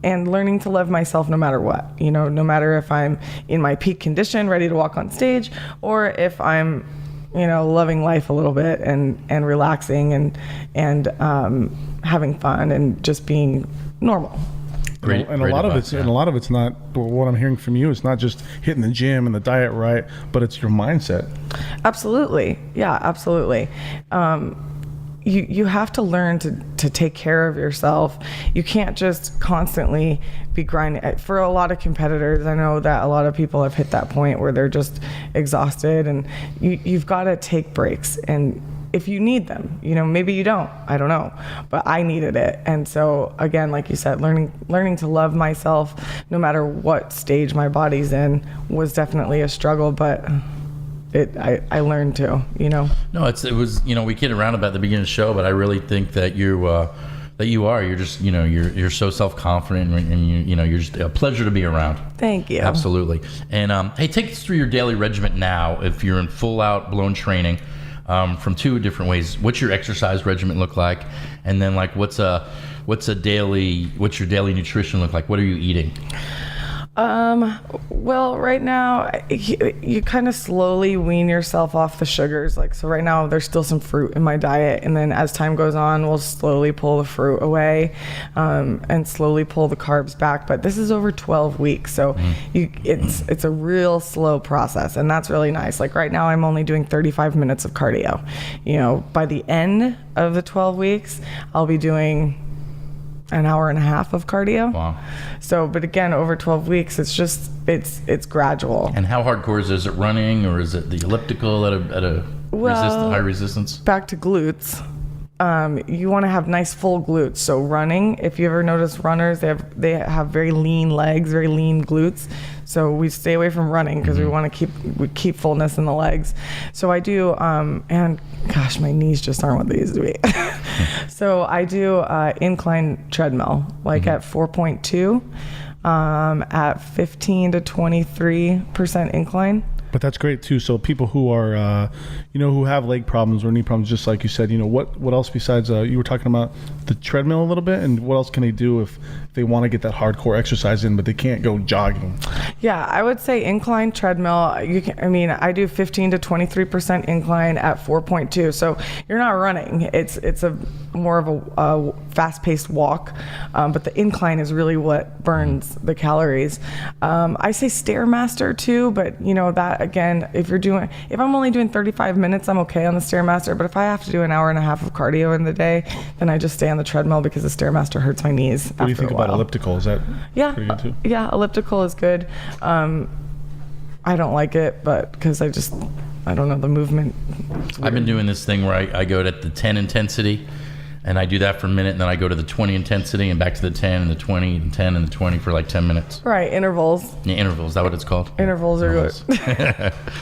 learning to love myself no matter what. No matter if I'm in my peak condition, ready to walk on stage, or if I'm loving life a little bit and relaxing and having fun and just being normal. And a lot of it's not, what I'm hearing from you, it's not just hitting the gym and the diet right, but it's your mindset. Absolutely. Yeah, absolutely. You have to learn to take care of yourself. You can't just constantly be grinding. For a lot of competitors, I know that a lot of people have hit that point where they're just exhausted, and you've got to take breaks. And if you need them, maybe you don't, I don't know, but I needed it. And so again, like you said, learning to love myself no matter what stage my body's in was definitely a struggle, but I learned to, No, it was, we kid around about the beginning of the show, but I really think that you're just, you're so self-confident, and you're just a pleasure to be around. Thank you. Absolutely. And hey, take us through your daily regimen now. If you're in full out blown training, from two different ways. What's your exercise regimen look like? And then like what's your daily nutrition look like? What are you eating? Well, right now you kind of slowly wean yourself off the sugars. Like, so right now there's still some fruit in my diet. And then as time goes on, we'll slowly pull the fruit away, and slowly pull the carbs back. But this is over 12 weeks. So it's a real slow process. And that's really nice. Like right now I'm only doing 35 minutes of cardio. By the end of the 12 weeks, I'll be doing an hour and a half of cardio. Wow. So, but again, over 12 weeks, it's gradual. And how hardcore is it? Is it running, or is it the elliptical at a high resistance? Back to glutes. You want to have nice full glutes. So running, if you ever notice runners, they have very lean legs, very lean glutes. So we stay away from running because we want to keep fullness in the legs. So I do, and gosh, my knees just aren't what they used to be. So I do incline treadmill, like at 4.2, at 15 to 23% incline. But that's great too. So people who are, who have leg problems or knee problems, just like you said, what else besides, you were talking about the treadmill a little bit, and what else can they do if they want to get that hardcore exercise in, but they can't go jogging? Yeah, I would say incline treadmill. I do 15 to 23% incline at 4.2. So you're not running. It's a more of a fast-paced walk, but the incline is really what burns the calories. I say Stairmaster too, but that again, if I'm only doing 35 minutes, I'm okay on the Stairmaster. But if I have to do an hour and a half of cardio in the day, then I just stay on the treadmill because the Stairmaster hurts my knees. What do you think about elliptical? Is that pretty good too? Yeah, elliptical is good. I don't like it, but because I don't know the movement. I've been doing this thing where I go at the 10 intensity, and I do that for a minute, and then I go to the 20 intensity and back to the 10 and the 20 and 10 and the 20 for like 10 minutes. Right, intervals. Yeah, intervals. Is that what it's called? Intervals are good.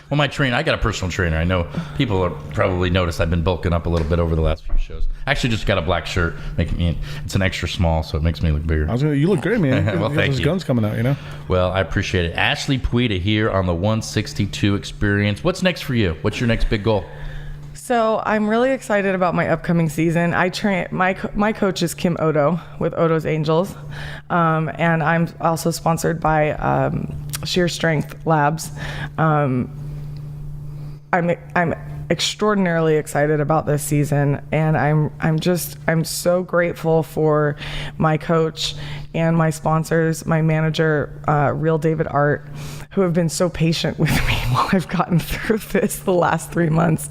Well, my trainer, I got a personal trainer. I know people have probably noticed I've been bulking up a little bit over the last few shows. I actually just got a black shirt. It's an extra small, so it makes me look bigger. You look great, man. Well, thank those you. guns coming out, Well, I appreciate it. Ashley Puida here on the 162 Experience. What's next for you? What's your next big goal? So I'm really excited about my upcoming season. I train my coach is Kim Odo with Odo's Angels, and I'm also sponsored by Sheer Strength Labs. I'm extraordinarily excited about this season, and I'm so grateful for my coach and my sponsors, my manager, Real David Art, who have been so patient with me while I've gotten through this the last 3 months.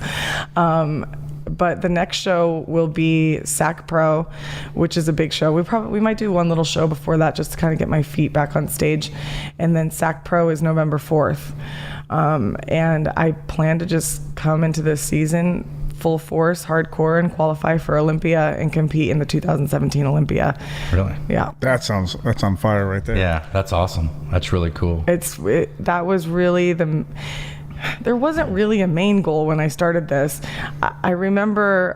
But the next show will be SAC Pro, which is a big show. We might do one little show before that just to kind of get my feet back on stage. And then SAC Pro is November 4th. And I plan to just come into this season full force, hardcore, and qualify for Olympia and compete in the 2017 Olympia. Really? Yeah. That's on fire right there. Yeah, that's awesome. That's really cool. That was really there wasn't really a main goal when I started this. I remember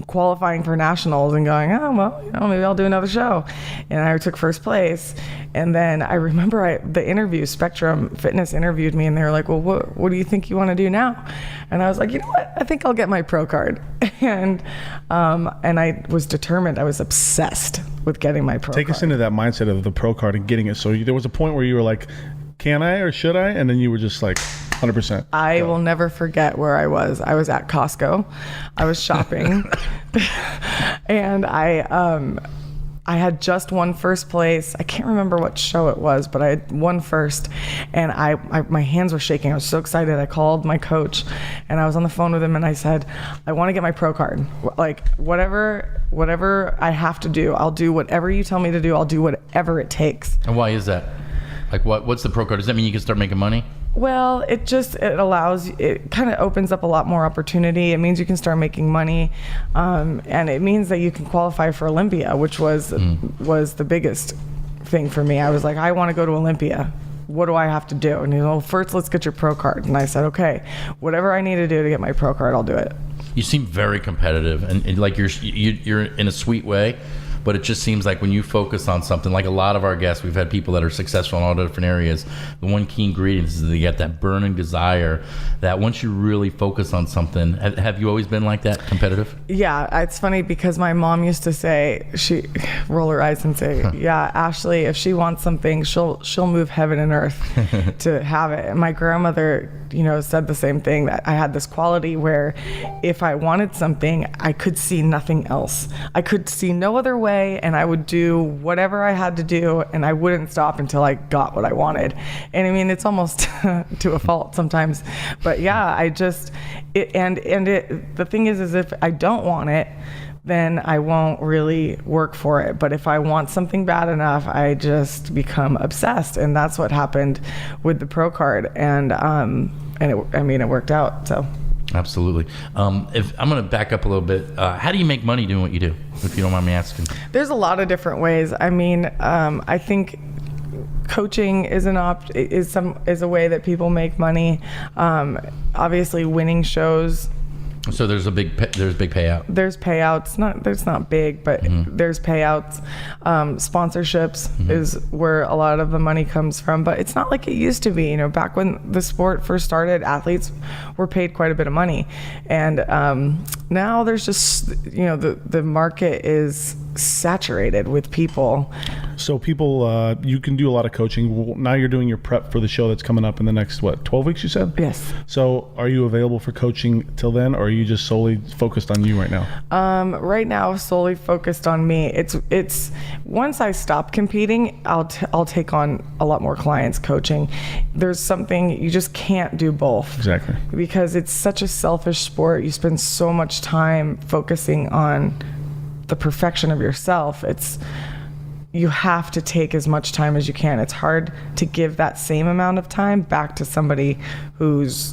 qualifying for nationals and going, oh, well, maybe I'll do another show. And I took first place. And then I remember the interview, Spectrum Fitness interviewed me, and they were like, well, what do you think you want to do now? And I was like, you know what? I think I'll get my pro card. And I was determined. I was obsessed with getting my pro card. Take us into that mindset of the pro card and getting it. So there was a point where you were like, can I or should I? And then you were just like 100%. I will never forget where I was. I was at Costco. I was shopping. And I had just won first place. I can't remember what show it was, but I had won first. And my hands were shaking. I was so excited. I called my coach and I was on the phone with him and I said, I want to get my pro card. Like whatever I have to do, I'll do whatever you tell me to do. I'll do whatever it takes. And why is that? Like what's the pro card? Does that mean you can start making money? Well, it kind of opens up a lot more opportunity. It means you can start making money, and it means that you can qualify for Olympia, which was the biggest thing for me. I was like, I want to go to Olympia. What do I have to do? And he said, well, first let's get your pro card. And I said, okay, whatever I need to do to get my pro card, I'll do it. You seem very competitive, and like you're in a sweet way. but it just seems like when you focus on something, like a lot of our guests, we've had people that are successful in all different areas. The one key ingredient is they get that burning desire that once you really focus on something, have you always been like that, competitive? Yeah, it's funny because my mom used to say, she roll her eyes and say, yeah, Ashley, if she wants something, she'll move heaven and earth to have it. And my grandmother, said the same thing, that I had this quality where if I wanted something, I could see nothing else. I could see no other way, and I would do whatever I had to do, and I wouldn't stop until I got what I wanted. And I mean, it's almost to a fault sometimes, but yeah, the thing is if I don't want it, then I won't really work for it. But if I want something bad enough, I just become obsessed. And that's what happened with the pro card. And it worked out. So absolutely. If I'm going to back up a little bit, how do you make money doing what you do, if you don't mind me asking? There's a lot of different ways. I mean, I think coaching is a way that people make money. Obviously, winning shows. So there's big payout. There's payouts. There's not big, but there's payouts. Sponsorships is where a lot of the money comes from, but it's not like it used to be. Back when the sport first started, athletes were paid quite a bit of money, and now there's just the market is saturated with people. So people, you can do a lot of coaching. Now you're doing your prep for the show that's coming up in the next 12 weeks, you said? Yes. So are you available for coaching till then, or are you just solely focused on you right now? Right now, solely focused on me. It's once I stop competing, I'll take on a lot more clients coaching. There's something, you just can't do both. Exactly. Because it's such a selfish sport. You spend so much time focusing on the perfection of yourself. You have to take as much time as you can. It's hard to give that same amount of time back to somebody who's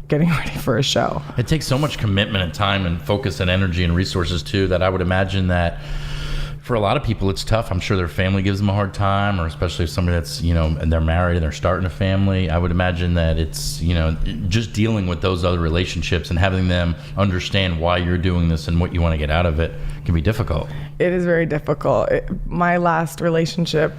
getting ready for a show. It takes so much commitment and time and focus and energy and resources too, that I would imagine that for a lot of people it's tough. I'm sure their family gives them a hard time, or especially if somebody that's, and they're married and they're starting a family. I would imagine that it's, just dealing with those other relationships and having them understand why you're doing this and what you want to get out of it can be difficult. It is very difficult. My last relationship,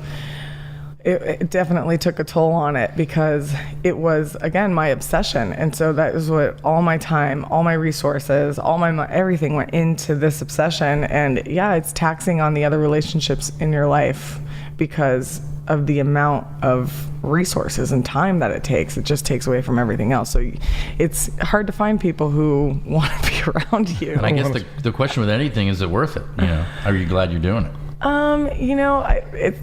it definitely took a toll on it because it was, again, my obsession. And so that is what all my time, all my resources, everything went into this obsession. And yeah, it's taxing on the other relationships in your life because of the amount of resources and time that it takes. It just takes away from everything else. So it's hard to find people who want to be around you. And I guess the question with anything, is it worth it? Are you glad you're doing it? It's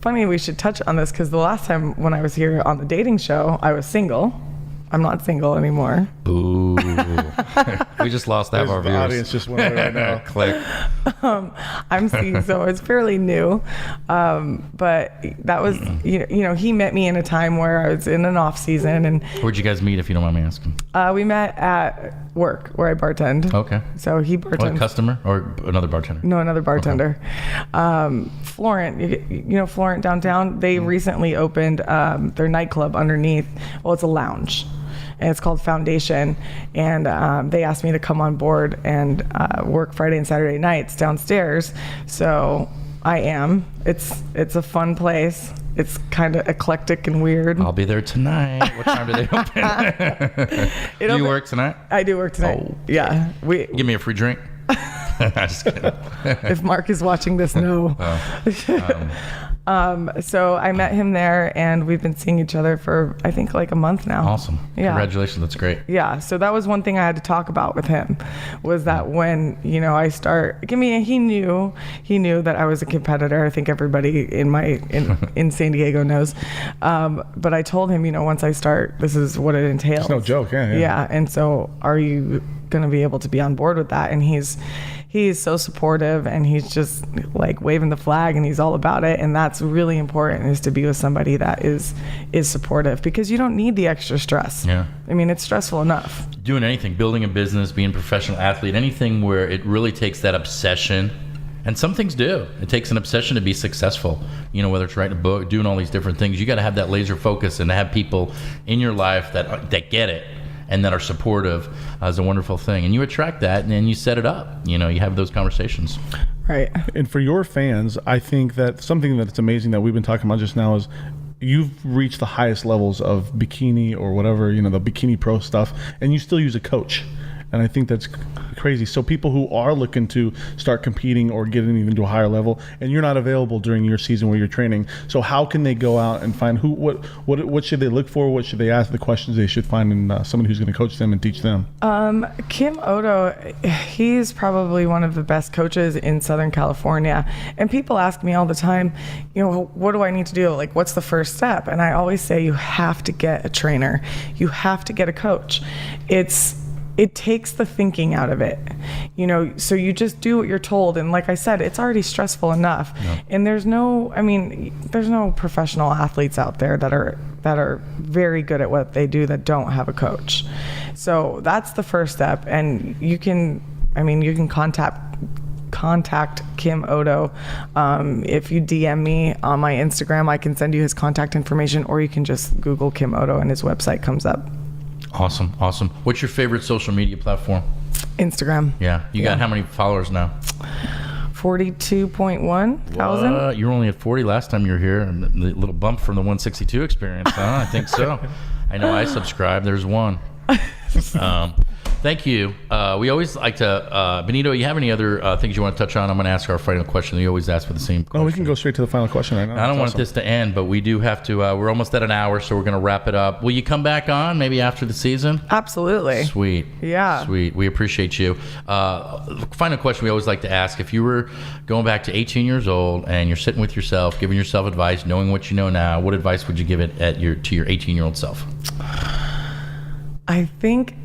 funny we should touch on this because the last time when I was here on the dating show, I was single. I'm not single anymore. Boo. We just lost half our viewers. The audience just went away right now. Click. I'm seeing, so it's fairly new. But that was, he met me in a time where I was in an off season. And where'd you guys meet, if you don't mind me asking? We met at work where I bartend. Okay. So he bartends. A customer or another bartender? No, another bartender. Okay. Florent, Florent downtown, they recently opened their nightclub underneath. Well, it's a lounge. And it's called Foundation, and they asked me to come on board and work Friday and Saturday nights downstairs. So I am. It's a fun place. It's kind of eclectic and weird. I'll be there tonight. What time do they open? Do you work tonight? I do work tonight. Oh, yeah. Give me a free drink. Just kidding. If Mark is watching this, no. So I met him there, and we've been seeing each other for, I think, like a month now. Awesome. Yeah. Congratulations. That's great. Yeah. So that was one thing I had to talk about with him, was that when, he knew that I was a competitor. I think everybody in San Diego knows. But I told him, once I start, this is what it entails. It's no joke. Yeah. Yeah. And so are you going to be able to be on board with that? And he's so supportive, and he's just like waving the flag, and he's all about it. And that's really important, is to be with somebody that is supportive, because you don't need the extra stress. Yeah. I mean, it's stressful enough. Doing anything, building a business, being a professional athlete, anything where it really takes that obsession. And some things do. It takes an obsession to be successful. Whether it's writing a book, doing all these different things, you got to have that laser focus and to have people in your life that get it and that are supportive is a wonderful thing. And you attract that, and then you set it up. You have those conversations. Right. And for your fans, I think that something that's amazing that we've been talking about just now is you've reached the highest levels of bikini or whatever, the bikini pro stuff, and you still use a coach. And I think that's crazy. So people who are looking to start competing or getting even to a higher level, and you're not available during your season where you're training, so how can they go out and find what should they look for? What should they ask? The questions they should find in somebody who's going to coach them and teach them. Kim Odo, he's probably one of the best coaches in Southern California. And people ask me all the time, what do I need to do? Like, what's the first step? And I always say you have to get a trainer. You have to get a coach. It takes the thinking out of it, so you just do what you're told. And like I said, it's already stressful enough. Yeah. And there's no professional athletes out there that are very good at what they do that don't have a coach. So that's the first step. And you can contact Kim Odo. If you DM me on my Instagram, I can send you his contact information, or you can just Google Kim Odo and his website comes up. Awesome. What's your favorite social media platform? Instagram. Yeah. You got how many followers now? 42.1 thousand. You were only at 40 last time you were here. And the little bump from the 162 experience, huh? I think so. I know I subscribed. There's one. Thank you. We always like to, Benito, you have any other things you want to touch on? I'm going to ask our final question. We always ask for the same question. Oh, we can go straight to the final question right now. I don't want this to end, but we do have to, we're almost at an hour, so we're going to wrap it up. Will you come back on maybe after the season? Absolutely. Sweet. Yeah. Sweet. We appreciate you. Final question we always like to ask. If you were going back to 18 years old and you're sitting with yourself, giving yourself advice, knowing what you know now, what advice would you give it to your 18-year-old self? I think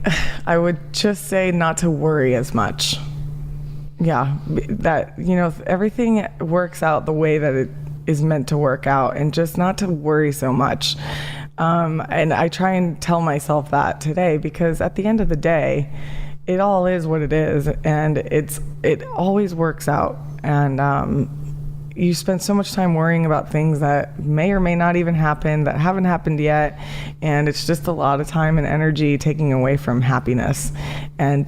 I would just say not to worry as much. Yeah, that, everything works out the way that it is meant to work out, and just not to worry so much. And I try and tell myself that today, because at the end of the day, it all is what it is, and it always works out. And you spend so much time worrying about things that may or may not even happen, that haven't happened yet, and it's just a lot of time and energy taking away from happiness. And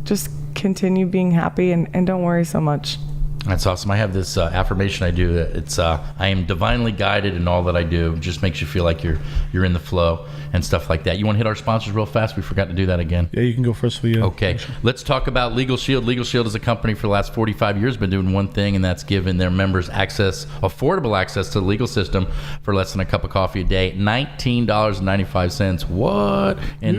just continue being happy and don't worry so much. That's awesome. I have this affirmation I do. It's I am divinely guided in all that I do. It just makes you feel like you're in the flow and stuff like that. You want to hit our sponsors real fast? We forgot to do that again. Yeah, you can go first for you. Okay. Let's talk about Legal Shield. Legal Shield is a company for the last 45 years been doing one thing, and that's giving their members affordable access to the legal system for less than a cup of coffee a day. $19.95. What? And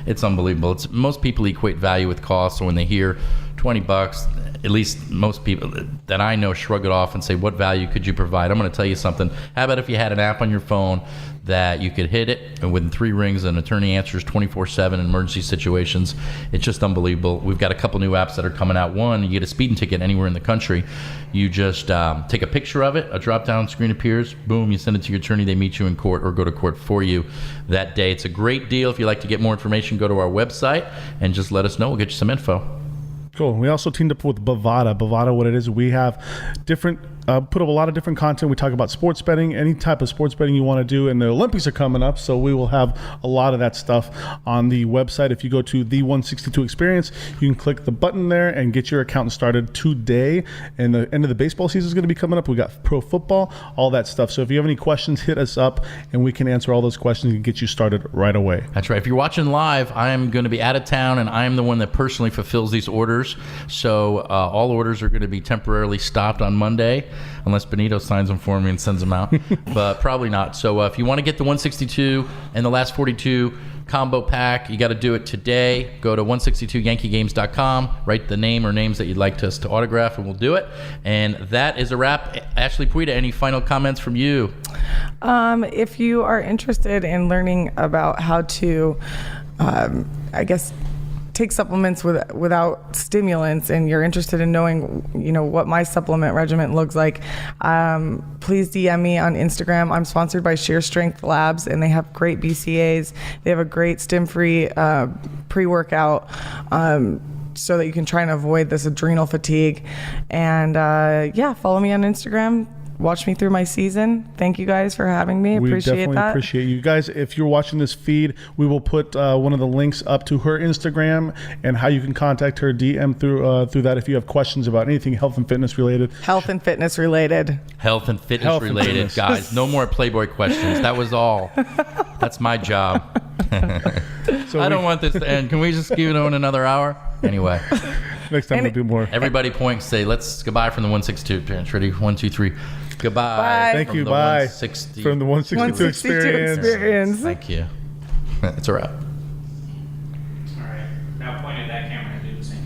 it's unbelievable. Most people equate value with cost, so when they hear $20, at least most people that I know shrug it off and say, what value could you provide? I'm going to tell you something. How about if you had an app on your phone that you could hit it, and within 3 rings, an attorney answers 24/7 in emergency situations? It's just unbelievable. We've got a couple new apps that are coming out. One, you get a speeding ticket anywhere in the country. You just take a picture of it, a drop-down screen appears, boom, you send it to your attorney, they meet you in court or go to court for you that day. It's a great deal. If you'd like to get more information, go to our website and just let us know. We'll get you some info. Cool. We also teamed up with Bovada. Bovada, what it is, we have different, put up a lot of different content. We talk about sports betting, any type of sports betting you want to do, and the Olympics are coming up, so we will have a lot of that stuff on the website. If you go to the 162 Experience, you can click the button there and get your account started today. And the end of the baseball season is going to be coming up. We got pro football, all that stuff. So if you have any questions, hit us up, and we can answer all those questions and get you started right away. That's right. If you're watching live, I am going to be out of town, and I am the one that personally fulfills these orders. So all orders are going to be temporarily stopped on Monday, unless Benito signs them for me and sends them out, but probably not. So if you want to get the 162 and the last 42 combo pack, you got to do it today. Go to 162yankeegames.com, write the name or names that you'd like us to autograph, and we'll do it. And that is a wrap. Ashley Puida, any final comments from you? If you are interested in learning about how to, take supplements without stimulants, and you're interested in knowing, what my supplement regimen looks like, please DM me on Instagram. I'm sponsored by Sheer Strength Labs, and they have great BCAAs. They have a great stim-free pre-workout, so that you can try and avoid this adrenal fatigue. And follow me on Instagram. watch me through my season. Thank you guys for having me. We Appreciate definitely that. appreciate you guys. If you're watching this feed, we will put one of the links up to her Instagram and how you can contact her DM through that if you have questions about anything health and fitness related. Health and fitness related. Health and fitness Health and related, fitness. guys. No more Playboy questions. That was all. That's my job. So I don't want this to end. Can we just keep it on another hour? Anyway, next time we'll do more. everybody point, say, let's goodbye from the 162 parents. Ready? 1, 2, 3. Goodbye. Bye. Thank from you. the Bye. 160. From the 162 experience. Thank you. It's a wrap. All right. Now point at that camera and do the same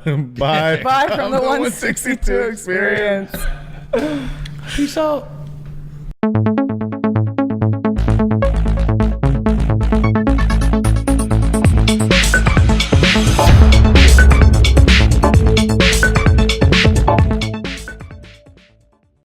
thing. Bye. Bye from the 162 experience. Peace out.